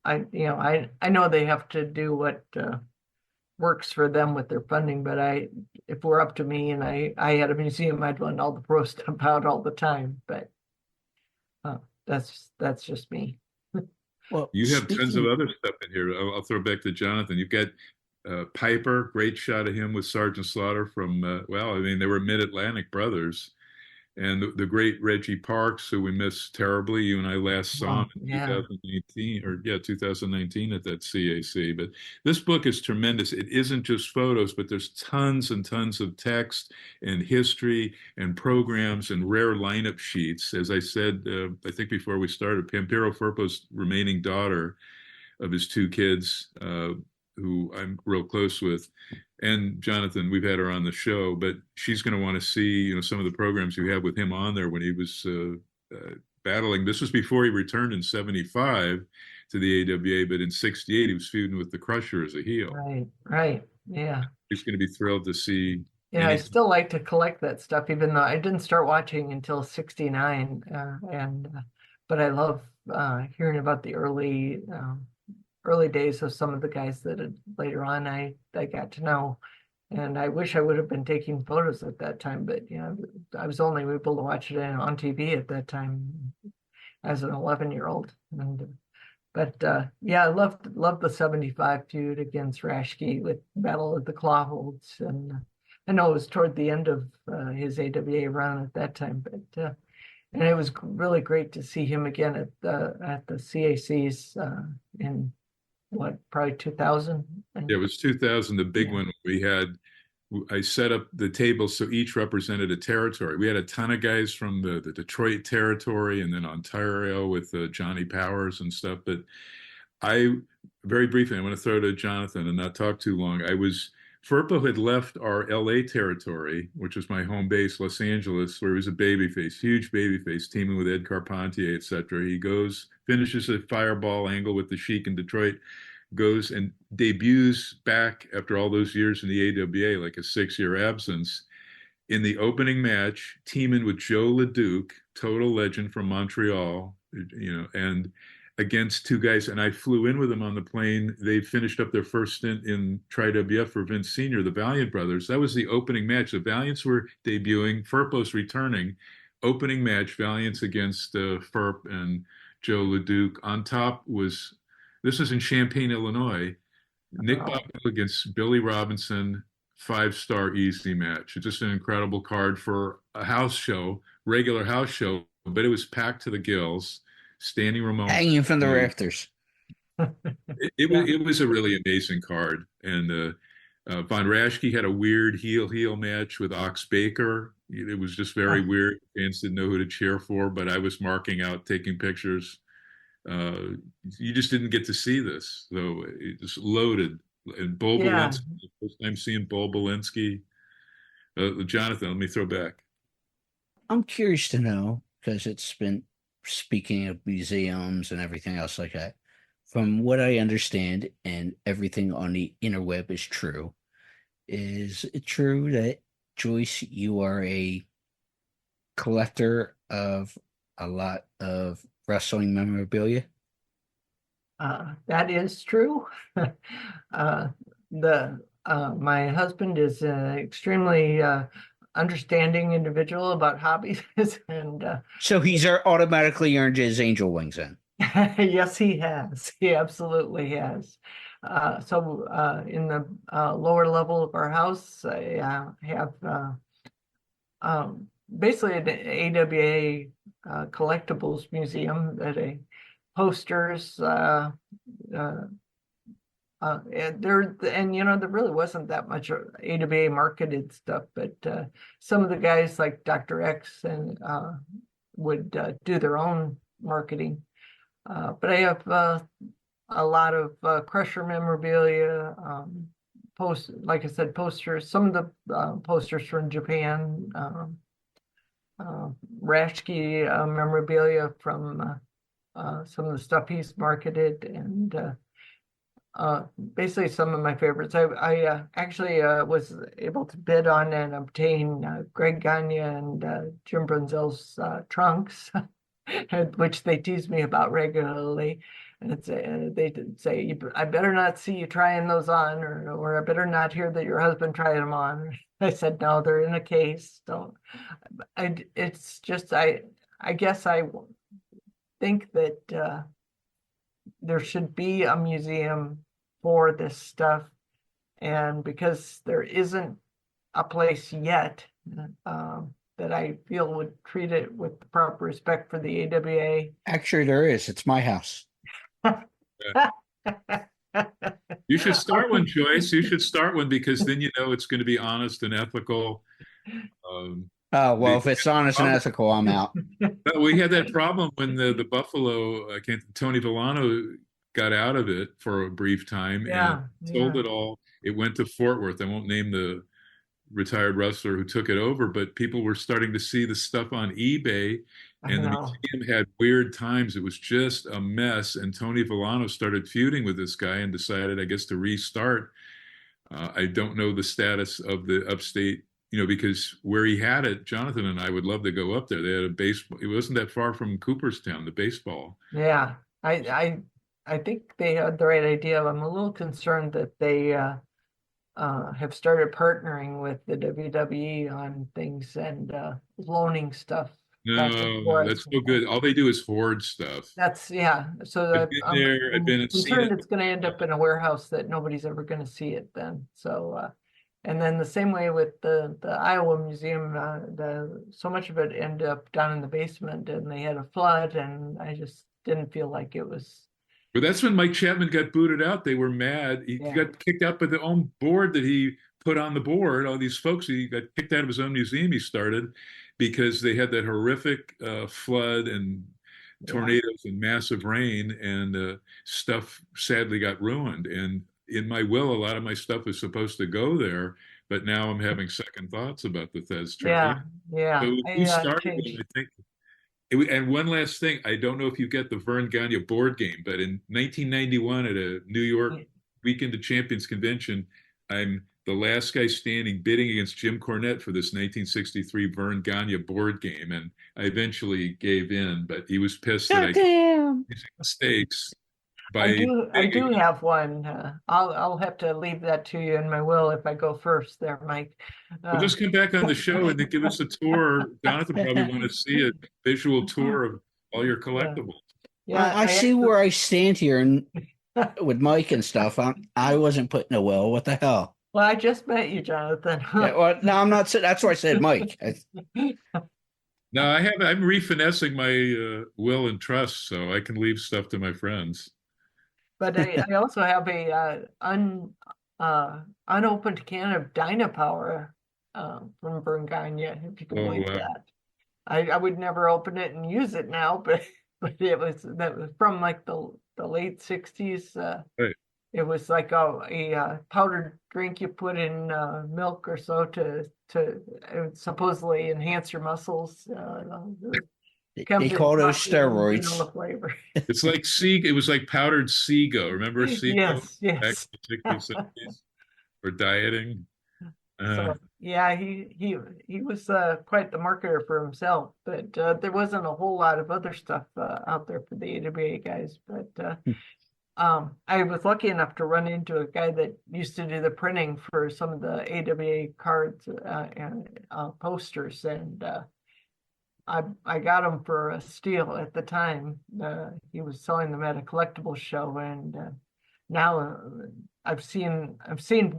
I know they have to do what works for them with their funding, but if it were up to me and I had a museum, I'd want all the pro stuff out all the time. But that's just me. Well, you have tons of other stuff in here. I'll throw back to Jonathan. You've got Piper, great shot of him with Sergeant Slaughter from, they were Mid-Atlantic brothers. And the great Reggie Parks, who we miss terribly. You and I last saw him in 2019 at that CAC. But this book is tremendous. It isn't just photos, but there's tons and tons of text and history and programs and rare lineup sheets. As I said, I think before we started, Pampero Firpo's remaining daughter of his two kids, who I'm real close with, and Jonathan, we've had her on the show, but she's going to want to see, some of the programs you have with him on there when he was battling. This was before he returned in '75 to the AWA, but in '68 he was feuding with the Crusher as a heel. Right, yeah. He's going to be thrilled to see. Yeah, I still like to collect that stuff, even though I didn't start watching until '69, but I love hearing about the early days of some of the guys that later on I got to know. And I wish I would have been taking photos at that time, but I was only able to watch it on TV at that time as an 11-year-old. But I loved the '75 feud against Rashke with Battle of the Clawholds, and I know it was toward the end of his AWA run at that time, but and it was really great to see him again at the CACs in probably 2000. Yeah, it was 2000, the big one. I set up the tables so each represented a territory. We had a ton of guys from the Detroit territory and then Ontario with Johnny Powers and stuff. But very briefly, I want to throw to Jonathan and not talk too long. Firpo had left our LA territory, which was my home base, Los Angeles, where he was a babyface, huge babyface, teaming with Ed Carpentier, etc. He finishes a fireball angle with the Sheik in Detroit, goes and debuts back after all those years in the AWA, like a 6-year absence, in the opening match, teaming with Joe LeDuc, total legend from Montreal, and against two guys, and I flew in with them on the plane. They finished up their first stint in Tri-WF for Vince Sr., the Valiant brothers. That was the opening match. The Valiants were debuting, Firpo's returning. Opening match, Valiants against Firp and Joe LeDuc. On top this was in Champaign, Illinois, Nick Bockel against Billy Robinson, 5-star easy match. It's just an incredible card for a house show, regular house show, but it was packed to the gills. Standing room only. Hanging from the rafters. It was a really amazing card. And Von Raschke had a weird heel match with Ox Baker. It was just very weird. Fans didn't know who to cheer for, but I was marking out, taking pictures. You just didn't get to see this. So it was loaded. And Bo Belinsky, the first time seeing Bo Belinsky. Jonathan, let me throw back. I'm curious to know, because it's been, speaking of museums and everything else like that, from what I understand, and everything on the interweb is true, is it true that, Joyce, you are a collector of a lot of wrestling memorabilia? That is true. My husband is an extremely understanding individual about hobbies, and so he's automatically earned his angel wings then. Yes, he has. He absolutely has. So in the lower level of our house, I have basically an AWA collectibles museum that posters. There really wasn't that much AWA marketed stuff, but some of the guys like Dr. X and would do their own marketing. But I have a lot of Crusher memorabilia, like I said, posters. Some of the posters from Japan, Rashke memorabilia from some of the stuff he's marketed, and basically some of my favorites. I actually was able to bid on and obtain Greg Gagne and Jim Brunzel's trunks, which they tease me about regularly. And they did say, I better not see you trying those on, or I better not hear that your husband tried them on. I said, no, they're in a case. Don't. It's just, I guess I think that there should be a museum for this stuff. And because there isn't a place yet that I feel would treat it with the proper respect for the AWA. Actually, there is. It's my house. You should start one, Joyce. You should start one because then you know it's going to be honest and ethical. If it's honest and ethical, I'm out. We had that problem when the Buffalo, Tony Villano got out of it for a brief time and sold it all. It went to Fort Worth. I won't name the retired wrestler who took it over, but people were starting to see the stuff on eBay, and the museum had weird times. It was just a mess, and Tony Villano started feuding with this guy and decided, I guess, to restart. I don't know the status of the upstate, because where he had it, Jonathan and I would love to go up there. They had a baseball. It wasn't that far from Cooperstown, the baseball. Yeah, I think they had the right idea. I'm a little concerned that they have started partnering with the WWE on things and loaning stuff. No, that's so good. All they do is hoard stuff. That's So I've been concerned it's going to end up in a warehouse that nobody's ever going to see it then. So, and then the same way with the Iowa Museum, so much of it ended up down in the basement, and they had a flood, and I just didn't feel like it was. But that's when Mike Chapman got booted out. They were mad. He got kicked out by the own board that he put on the board. All these folks, he got kicked out of his own museum he started because they had that horrific flood and tornadoes and massive rain, and stuff sadly got ruined. And in my will, a lot of my stuff is supposed to go there, but now I'm having second thoughts about the Thez tribute. Yeah. So who started it, I think. And one last thing, I don't know if you get the Vern Gagne board game, but in 1991 at a New York Weekend of Champions convention, I'm the last guy standing bidding against Jim Cornette for this 1963 Vern Gagne board game, and I eventually gave in, but he was pissed that I made mistakes. I do have one. I'll have to leave that to you in my will if I go first there, Mike. Well, just come back on the show and then give us a tour. Jonathan probably want to see a visual tour of all your collectibles. Yeah, I see where I stand here and with Mike and stuff. I wasn't putting a will. What the hell? Well, I just met you, Jonathan. No, I'm not. That's why I said Mike. No, I'm refinessing my will and trust, so I can leave stuff to my friends. But I also have a unopened can of Dynapower from Vern Gagne, if you can believe that. I would never open it and use it now, but that was from like the late 60s. Right. It was like a powdered drink you put in milk or so to supposedly enhance your muscles. They call those steroids. It's like it was like powdered Seago. Remember Seago? Yes. Back in the 60s, 70s for dieting. So, he was quite the marketer for himself, but there wasn't a whole lot of other stuff out there for the AWA guys. But I was lucky enough to run into a guy that used to do the printing for some of the AWA cards and posters, and I got him for a steal at the time. He was selling them at a collectible show, and now I've seen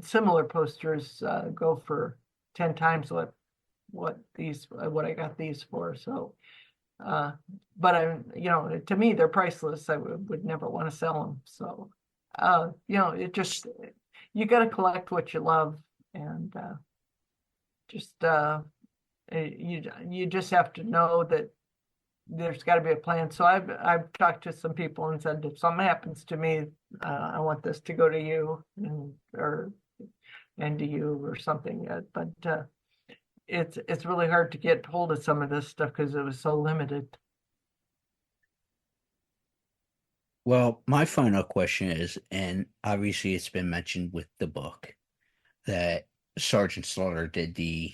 similar posters go for 10 times what I got these for. So, but to me they're priceless. I would never want to sell them. So, it just, you got to collect what you love, and you just have to know that there's got to be a plan. So I've talked to some people and said, if something happens to me, I want this to go to you and to you or something. But it's really hard to get hold of some of this stuff because it was so limited. Well, my final question is, and obviously it's been mentioned with the book, that Sergeant Slaughter did the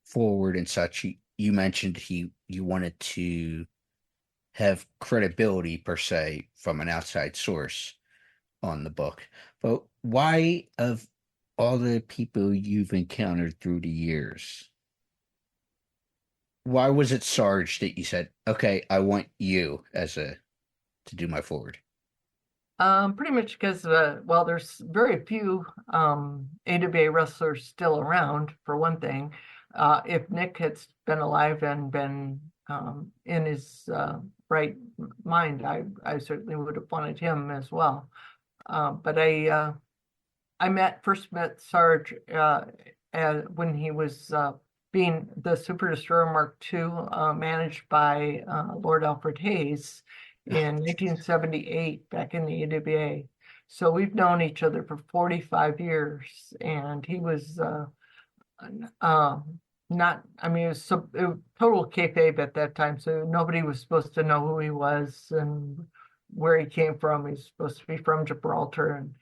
forward and such. You mentioned you wanted to have credibility per se from an outside source on the book. But why, of all the people you've encountered through the years, why was it Sarge that you said, okay, I want you to do my forward? Pretty much because, well, there's very few AWA wrestlers still around, for one thing. If Nick had been alive and been in his right mind, I certainly would have wanted him as well. But I first met Sarge when he was being the Super Destroyer Mark II, managed by Lord Alfred Hayes in 1978, back in the AWA. So we've known each other for 45 years, and he was not, I mean, it was total kayfabe at that time, so nobody was supposed to know who he was and where he came from. He's supposed to be from Gibraltar, and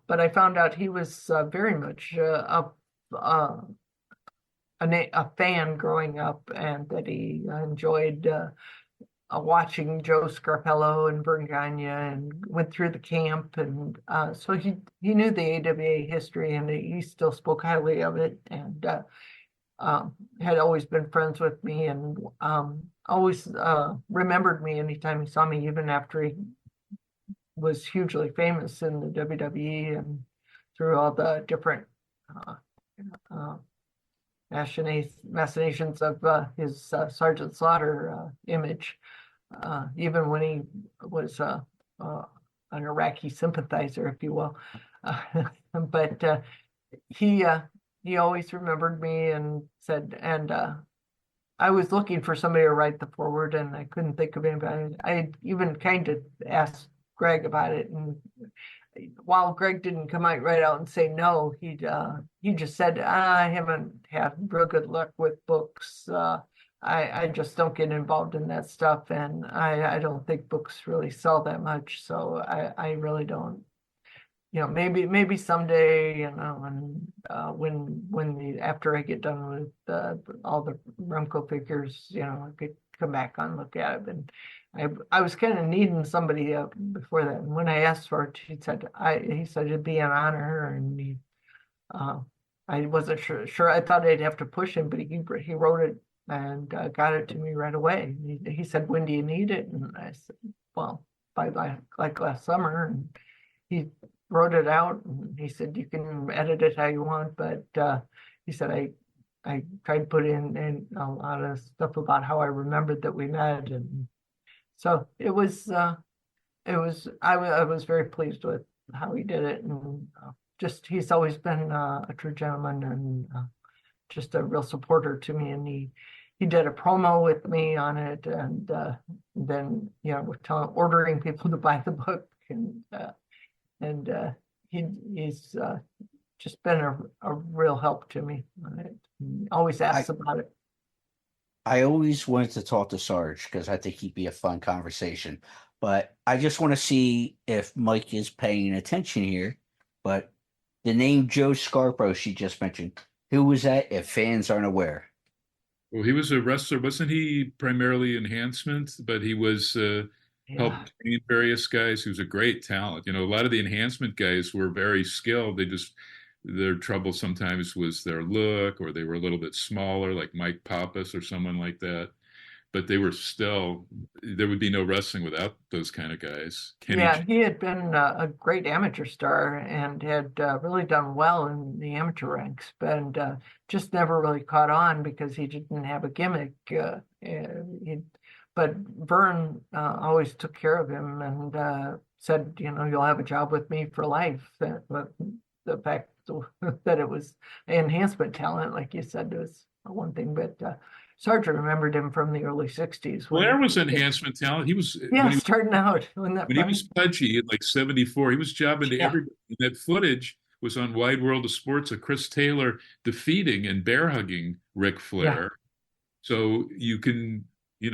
but I found out he was very much a fan growing up, and that he enjoyed watching Joe Scarpello and Vern Gagne, and went through the camp, and so he knew the AWA history, and he still spoke highly of it, and had always been friends with me, and always remembered me anytime he saw me, even after he was hugely famous in the WWE and through all the different machinations of his Sergeant Slaughter image. Even when he was an Iraqi sympathizer, if you will. But he always remembered me and said, and I was looking for somebody to write the forward, and I couldn't think of anybody. I even kind of asked Greg about it, and while Greg didn't come out right out and say no, he just said, I haven't had real good luck with books. I just don't get involved in that stuff, and I don't think books really sell that much, so I really don't. Maybe someday, and when after I get done with all the Remco figures, I could come back and look at it. And I was kind of needing somebody before that. And when I asked for it, he said it'd be an honor, and I wasn't sure. I thought I'd have to push him, but he wrote it and got it to me right away. He said, "When do you need it?" And I said, "Well, by like last summer." And he wrote it out, and he said, "You can edit it how you want," but he said, I tried to put in a lot of stuff about how I remembered that we met, and so I was very pleased with how he did it, and he's always been a true gentleman, and just a real supporter to me. And he did a promo with me on it, and then ordering people to buy the book, and he's just been a real help to me on it. He always asks about it. I always wanted to talk to Sarge because I think he'd be a fun conversation. But I just want to see if Mike is paying attention here. But the name Joe Scarpo she just mentioned, who was that if fans aren't aware? Well, he was a wrestler. Wasn't he primarily enhancement? But he was helped train various guys. He was a great talent. A lot of the enhancement guys were very skilled. Their trouble sometimes was their look, or they were a little bit smaller, like Mike Pappas or someone like that. But they were still, there would be no wrestling without those kind of guys. He had been a great amateur star and had really done well in the amateur ranks, but just never really caught on because he didn't have a gimmick. But Vern always took care of him and said, you'll have a job with me for life. But the fact that it was enhancement talent, like you said, was one thing. But Sarge remembered him from the early 60s. Blair was enhancement talent. He was starting out. When he was pudgy in like 74, he was jobbing to everybody. And that footage was on Wide World of Sports of Chris Taylor defeating and bear hugging Ric Flair. Yeah. So you can, you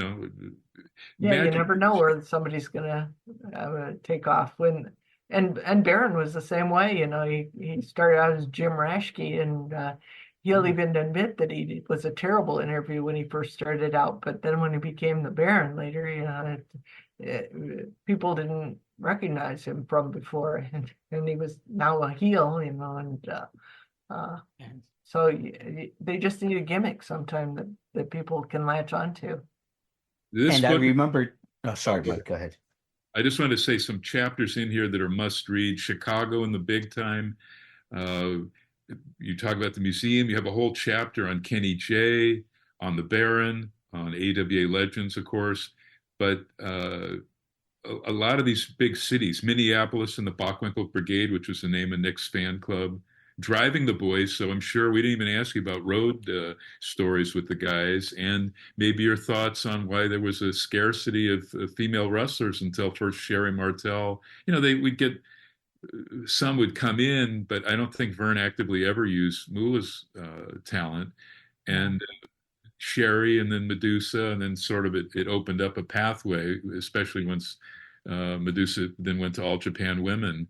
never know where somebody's gonna take off. And Baron was the same way. He started out as Jim Rashke, and he'll even admit that he was a terrible interview when he first started out, but then when he became the Baron later, people didn't recognize him from before, and he was now a heel, and so they just need a gimmick sometime that people can latch onto. And I remember, sorry, Mike, go ahead. I just want to say some chapters in here that are must read. Chicago in the big time. You talk about the museum. You have a whole chapter on Kenny J, on the Baron, on AWA Legends, of course. But a lot of these big cities, Minneapolis and the Bockwinkel Brigade, which was the name of Nick's fan club, driving the boys. So I'm sure we didn't even ask you about road stories with the guys, and maybe your thoughts on why there was a scarcity of female wrestlers until first Sherry Martel. We'd get some would come in, but I don't think Vern actively ever used Moolah's talent. And Sherry and then Medusa, and then sort of it opened up a pathway, especially once Medusa then went to All Japan Women.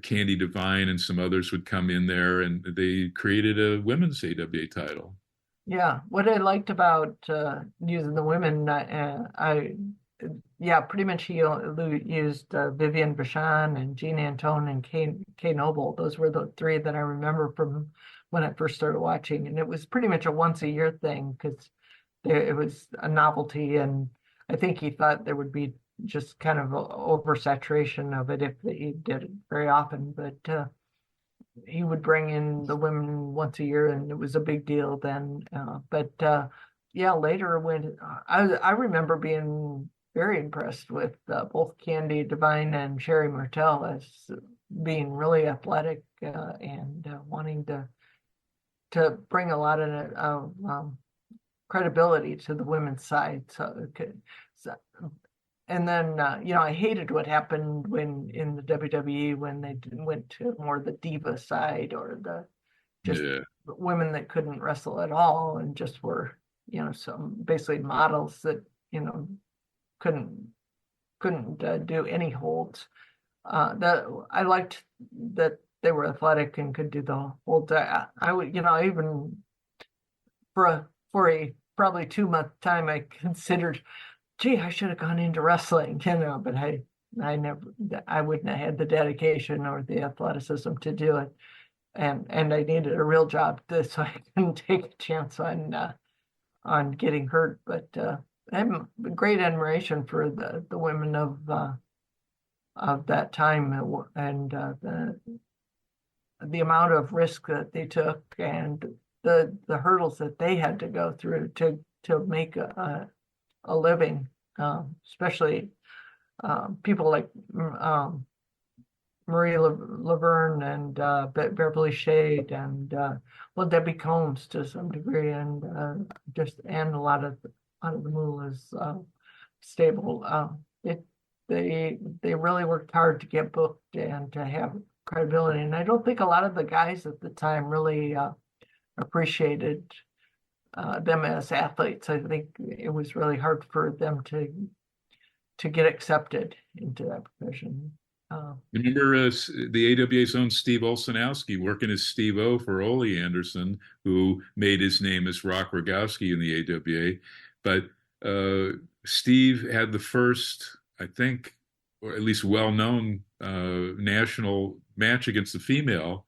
Candy Divine and some others would come in there, and they created a women's AWA title. Yeah, what I liked about using the women, pretty much he used Vivian Vachon and Jean Antone and Kay Noble. Those were the three that I remember from when I first started watching, and it was pretty much a once a year thing because it was a novelty, and I think he thought there would be just kind of oversaturation of it if he did it very often, but he would bring in the women once a year, and it was a big deal then. Later when I remember being very impressed with both Candy Divine and Sherry Martel as being really athletic and wanting to bring a lot of credibility to the women's side. And then, I hated what happened when in the WWE when they went to more the diva side or the women that couldn't wrestle at all and just were, some basically models that, couldn't do any holds. That I liked that they were athletic and could do the holds. I would, even for a probably 2-month time, I considered, gee, I should have gone into wrestling, but I wouldn't have had the dedication or the athleticism to do it. And I needed a real job so I couldn't take a chance on getting hurt. But I have great admiration for the women of that time and the amount of risk that they took and the hurdles that they had to go through to make a living, especially people like Marie Laverne and Beverly Shade and Debbie Combs to some degree, and a lot of the Moolah's stable. They really worked hard to get booked and to have credibility, and I don't think a lot of the guys at the time really appreciated them as athletes. I think it was really hard for them to get accepted into that profession. Remember the AWA's own Steve Olsenowski working as Steve O for Ole Anderson, who made his name as Rock Rogowski in the AWA. But Steve had the first, I think, or at least well-known national match against the female.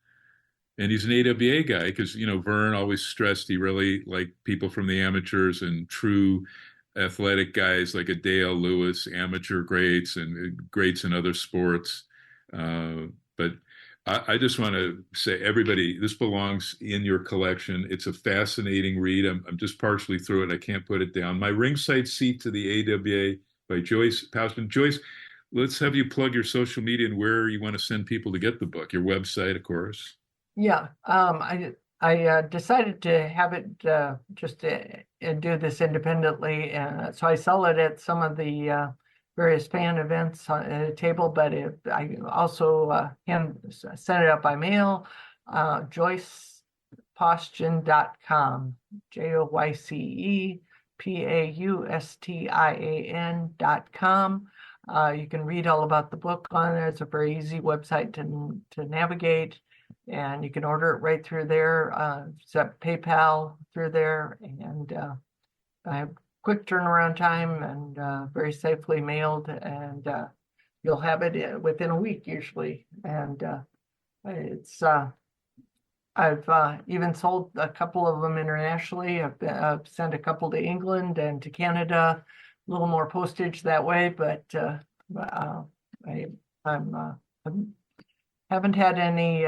And he's an AWA guy because, Vern always stressed he really liked people from the amateurs and true athletic guys like a Dale Lewis, amateur greats and greats in other sports. But I just want to say, everybody, this belongs in your collection. It's a fascinating read. I'm just partially through it. I can't put it down. My Ringside Seat to the AWA by Joyce Paustian. Joyce, let's have you plug your social media and where you want to send people to get the book. Your website, of course. Yeah, I decided to have it just do this independently, so I sell it at some of the various fan events at a table, but I also send it out by mail. JoycePaustian.com, JoycePaustian.com. You can read all about the book on there. It's a very easy website to navigate. and you can order it right through there. Accept PayPal through there, and I have quick turnaround time and very safely mailed, and you'll have it within a week usually. And it's I've even sold a couple of them internationally. I've sent a couple to England and to Canada, a little more postage that way, but I haven't had any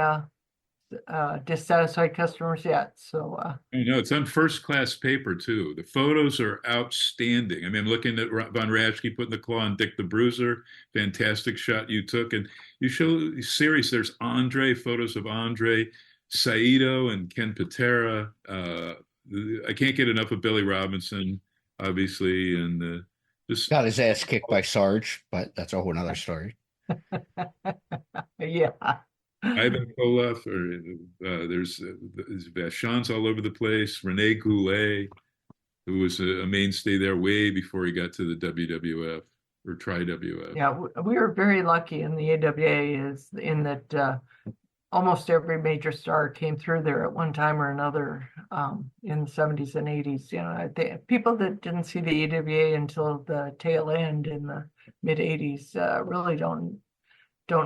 dissatisfied customers yet. So I know it's on first class paper too. The photos are outstanding. I mean, I'm looking at Von Raschke putting the claw on Dick the Bruiser. Fantastic shot you took, and you show series. There's Andre, photos of Andre, Saito, and Ken Patera. I can't get enough of Billy Robinson, obviously, and just Got his ass kicked by Sarge, but that's a whole other story. yeah. Ivan Koloff, or there's Vachon's all over the place. Rene Goulet, who was a mainstay there way before he got to the WWF or Tri-WF. Yeah, we were very lucky in the AWA is in that almost every major star came through there at one time or another in the 70s and 80s. You know, people that didn't see the AWA until the tail end in the mid 80s really don't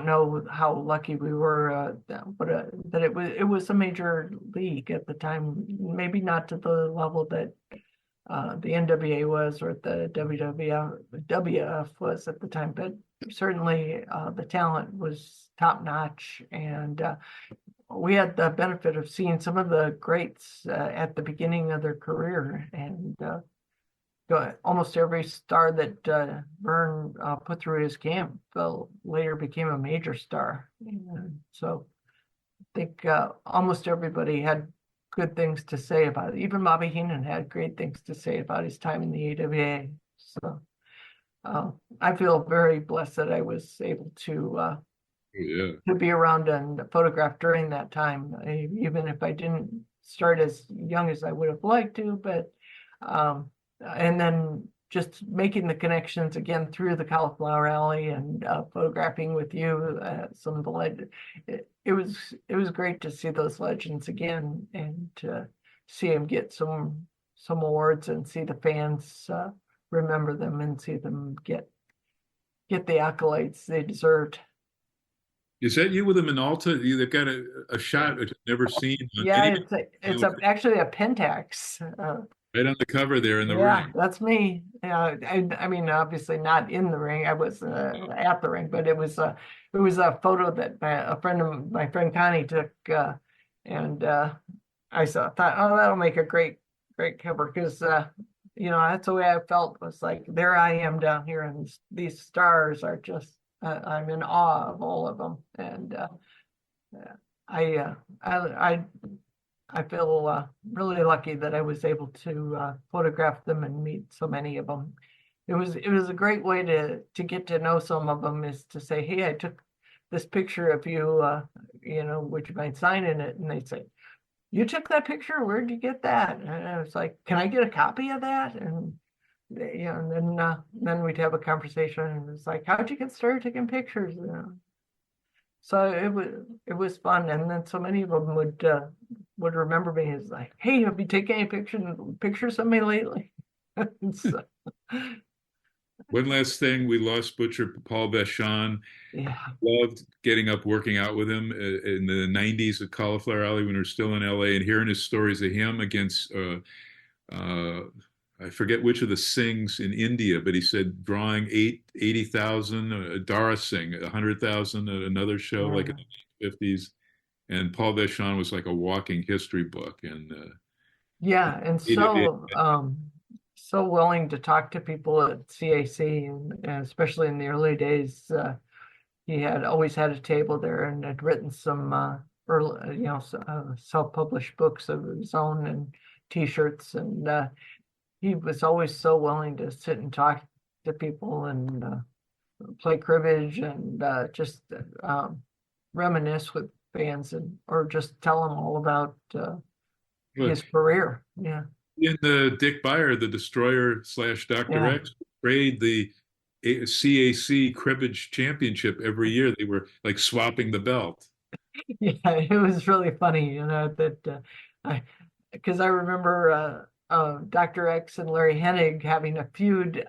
know how lucky we were, that it was a major league at the time. Maybe not to the level that the NWA was or the WWF was at the time, but certainly the talent was top notch, and we had the benefit of seeing some of the greats at the beginning of their career, and almost every star that Vern put through his camp later became a major star. And so I think almost everybody had good things to say about it. Even Bobby Heenan had great things to say about his time in the AWA. So I feel very blessed that I was able to be around and photograph during that time, even if I didn't start as young as I would have liked to, but and then just making the connections again through the Cauliflower Alley and photographing with you, some of the legends. It was great to see those legends again and to see them get some awards and see the fans remember them and see them get the accolades they deserved. Is that you with a Minolta? They've got a shot I've never seen. Yeah, it's actually a Pentax. Right on the cover there in the ring. That's me. I mean, obviously not in the ring. I was at the ring, but it was a photo that my friend Connie took, and I thought, oh, that'll make a great cover because that's the way I felt. Was like there I am down here, and these stars are just I'm in awe of all of them, and I feel really lucky that I was able to photograph them and meet so many of them. It was a great way to get to know some of them, is to say, hey, I took this picture of you, would you mind signing it? And they say, you took that picture? Where'd you get that? And I was like, can I get a copy of that? And and then we'd have a conversation, and it's like, how'd you get started taking pictures? So it was fun, and then so many of them would remember me as like, hey, have you taken any pictures of me lately? So, one last thing, we lost Butcher Paul Vachon. Yeah, loved getting up, working out with him in the 90s at Cauliflower Alley when we were still in LA, and hearing his stories of him against I forget which of the Singhs in India, but he said drawing 80,000, Dara Singh, 100,000 at another show, like in the 50s. And Paul Vachon was like a walking history book. And and so willing to talk to people at CAC, and especially in the early days. He had always had a table there and had written some early, self-published books of his own and T-shirts, and he was always so willing to sit and talk to people and play cribbage and just reminisce with fans or just tell them all about his career. Yeah. In the Dick Beyer, the Destroyer / Dr. X, trade the CAC Cribbage Championship every year. They were like swapping the belt. Yeah, it was really funny, that because I remember Dr. X and Larry Hennig having a feud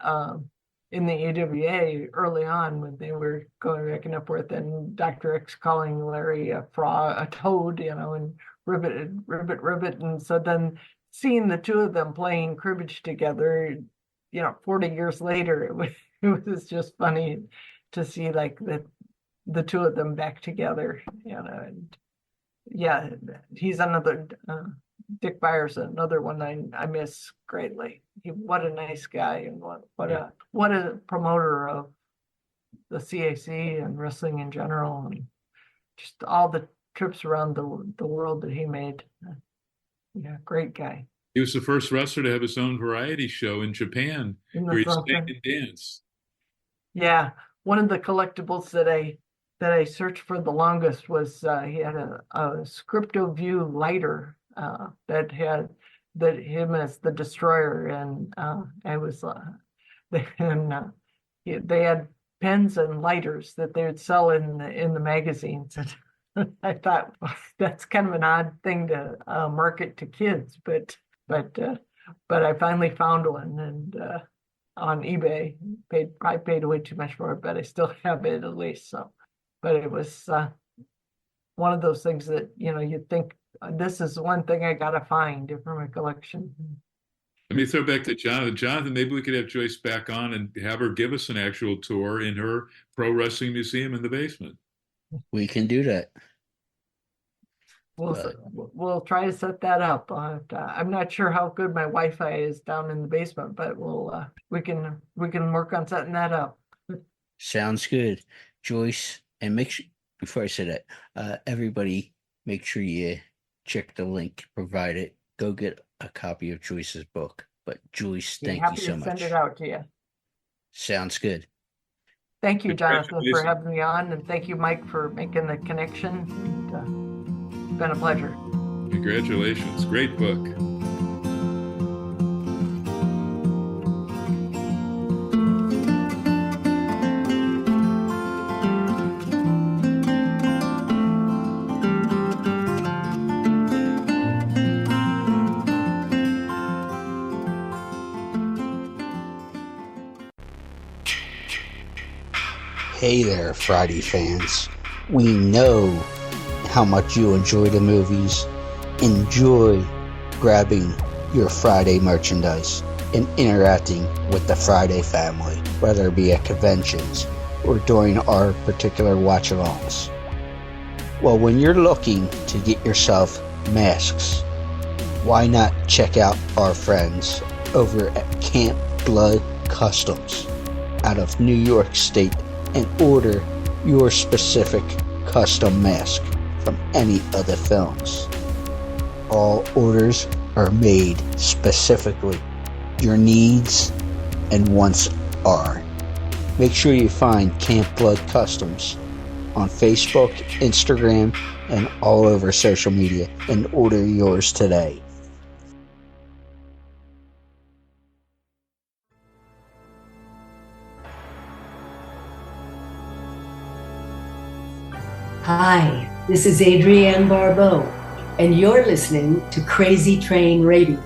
in the AWA early on when they were going back and forth, and Dr. X calling Larry a frog, a toad, and ribbit, and so then seeing the two of them playing cribbage together, 40 years later, it was just funny to see like the two of them back together, and yeah, he's another Dick Byers, another one I miss greatly. What a nice guy, and what a promoter of the CAC and wrestling in general, and just all the trips around the world that he made. Yeah, great guy. He was the first wrestler to have his own variety show in Japan, where he sang and danced. Yeah, one of the collectibles that I searched for the longest was he had a Scripto-View lighter that had him as the Destroyer, and I was they had pens and lighters that they would sell in the magazines. And I thought, well, that's kind of an odd thing to market to kids, but I finally found one, and on eBay, I paid way too much for it, but I still have it at least. So, but it was one of those things that you think, this is one thing I gotta find for my collection. Let me throw back to Jonathan. Jonathan, maybe we could have Joyce back on and have her give us an actual tour in her pro wrestling museum in the basement. We can do that. We'll try to set that up. I'm not sure how good my Wi-Fi is down in the basement, but we can work on setting that up. Sounds good, Joyce. And make sure, before I say that, everybody, make sure you check the link provided. Go get a copy of Joyce's book. But Joyce, thank you so much. Happy to send it out to you. Sounds good. Thank you, Jonathan, for having me on, and thank you, Mike, for making the connection. It's been a pleasure. Congratulations. Great book. Hey there, Friday fans. We know how much you enjoy the movies. Enjoy grabbing your Friday merchandise and interacting with the Friday family, whether it be at conventions or during our particular watch-alongs. Well, when you're looking to get yourself masks, why not check out our friends over at Camp Blood Customs out of New York State and order your specific custom mask from any of the films. All orders are made specifically. Your needs and wants are. Make sure you find Camp Blood Customs on Facebook, Instagram, and all over social media and order yours today. Hi, this is Adrienne Barbeau, and you're listening to Crazy Train Radio.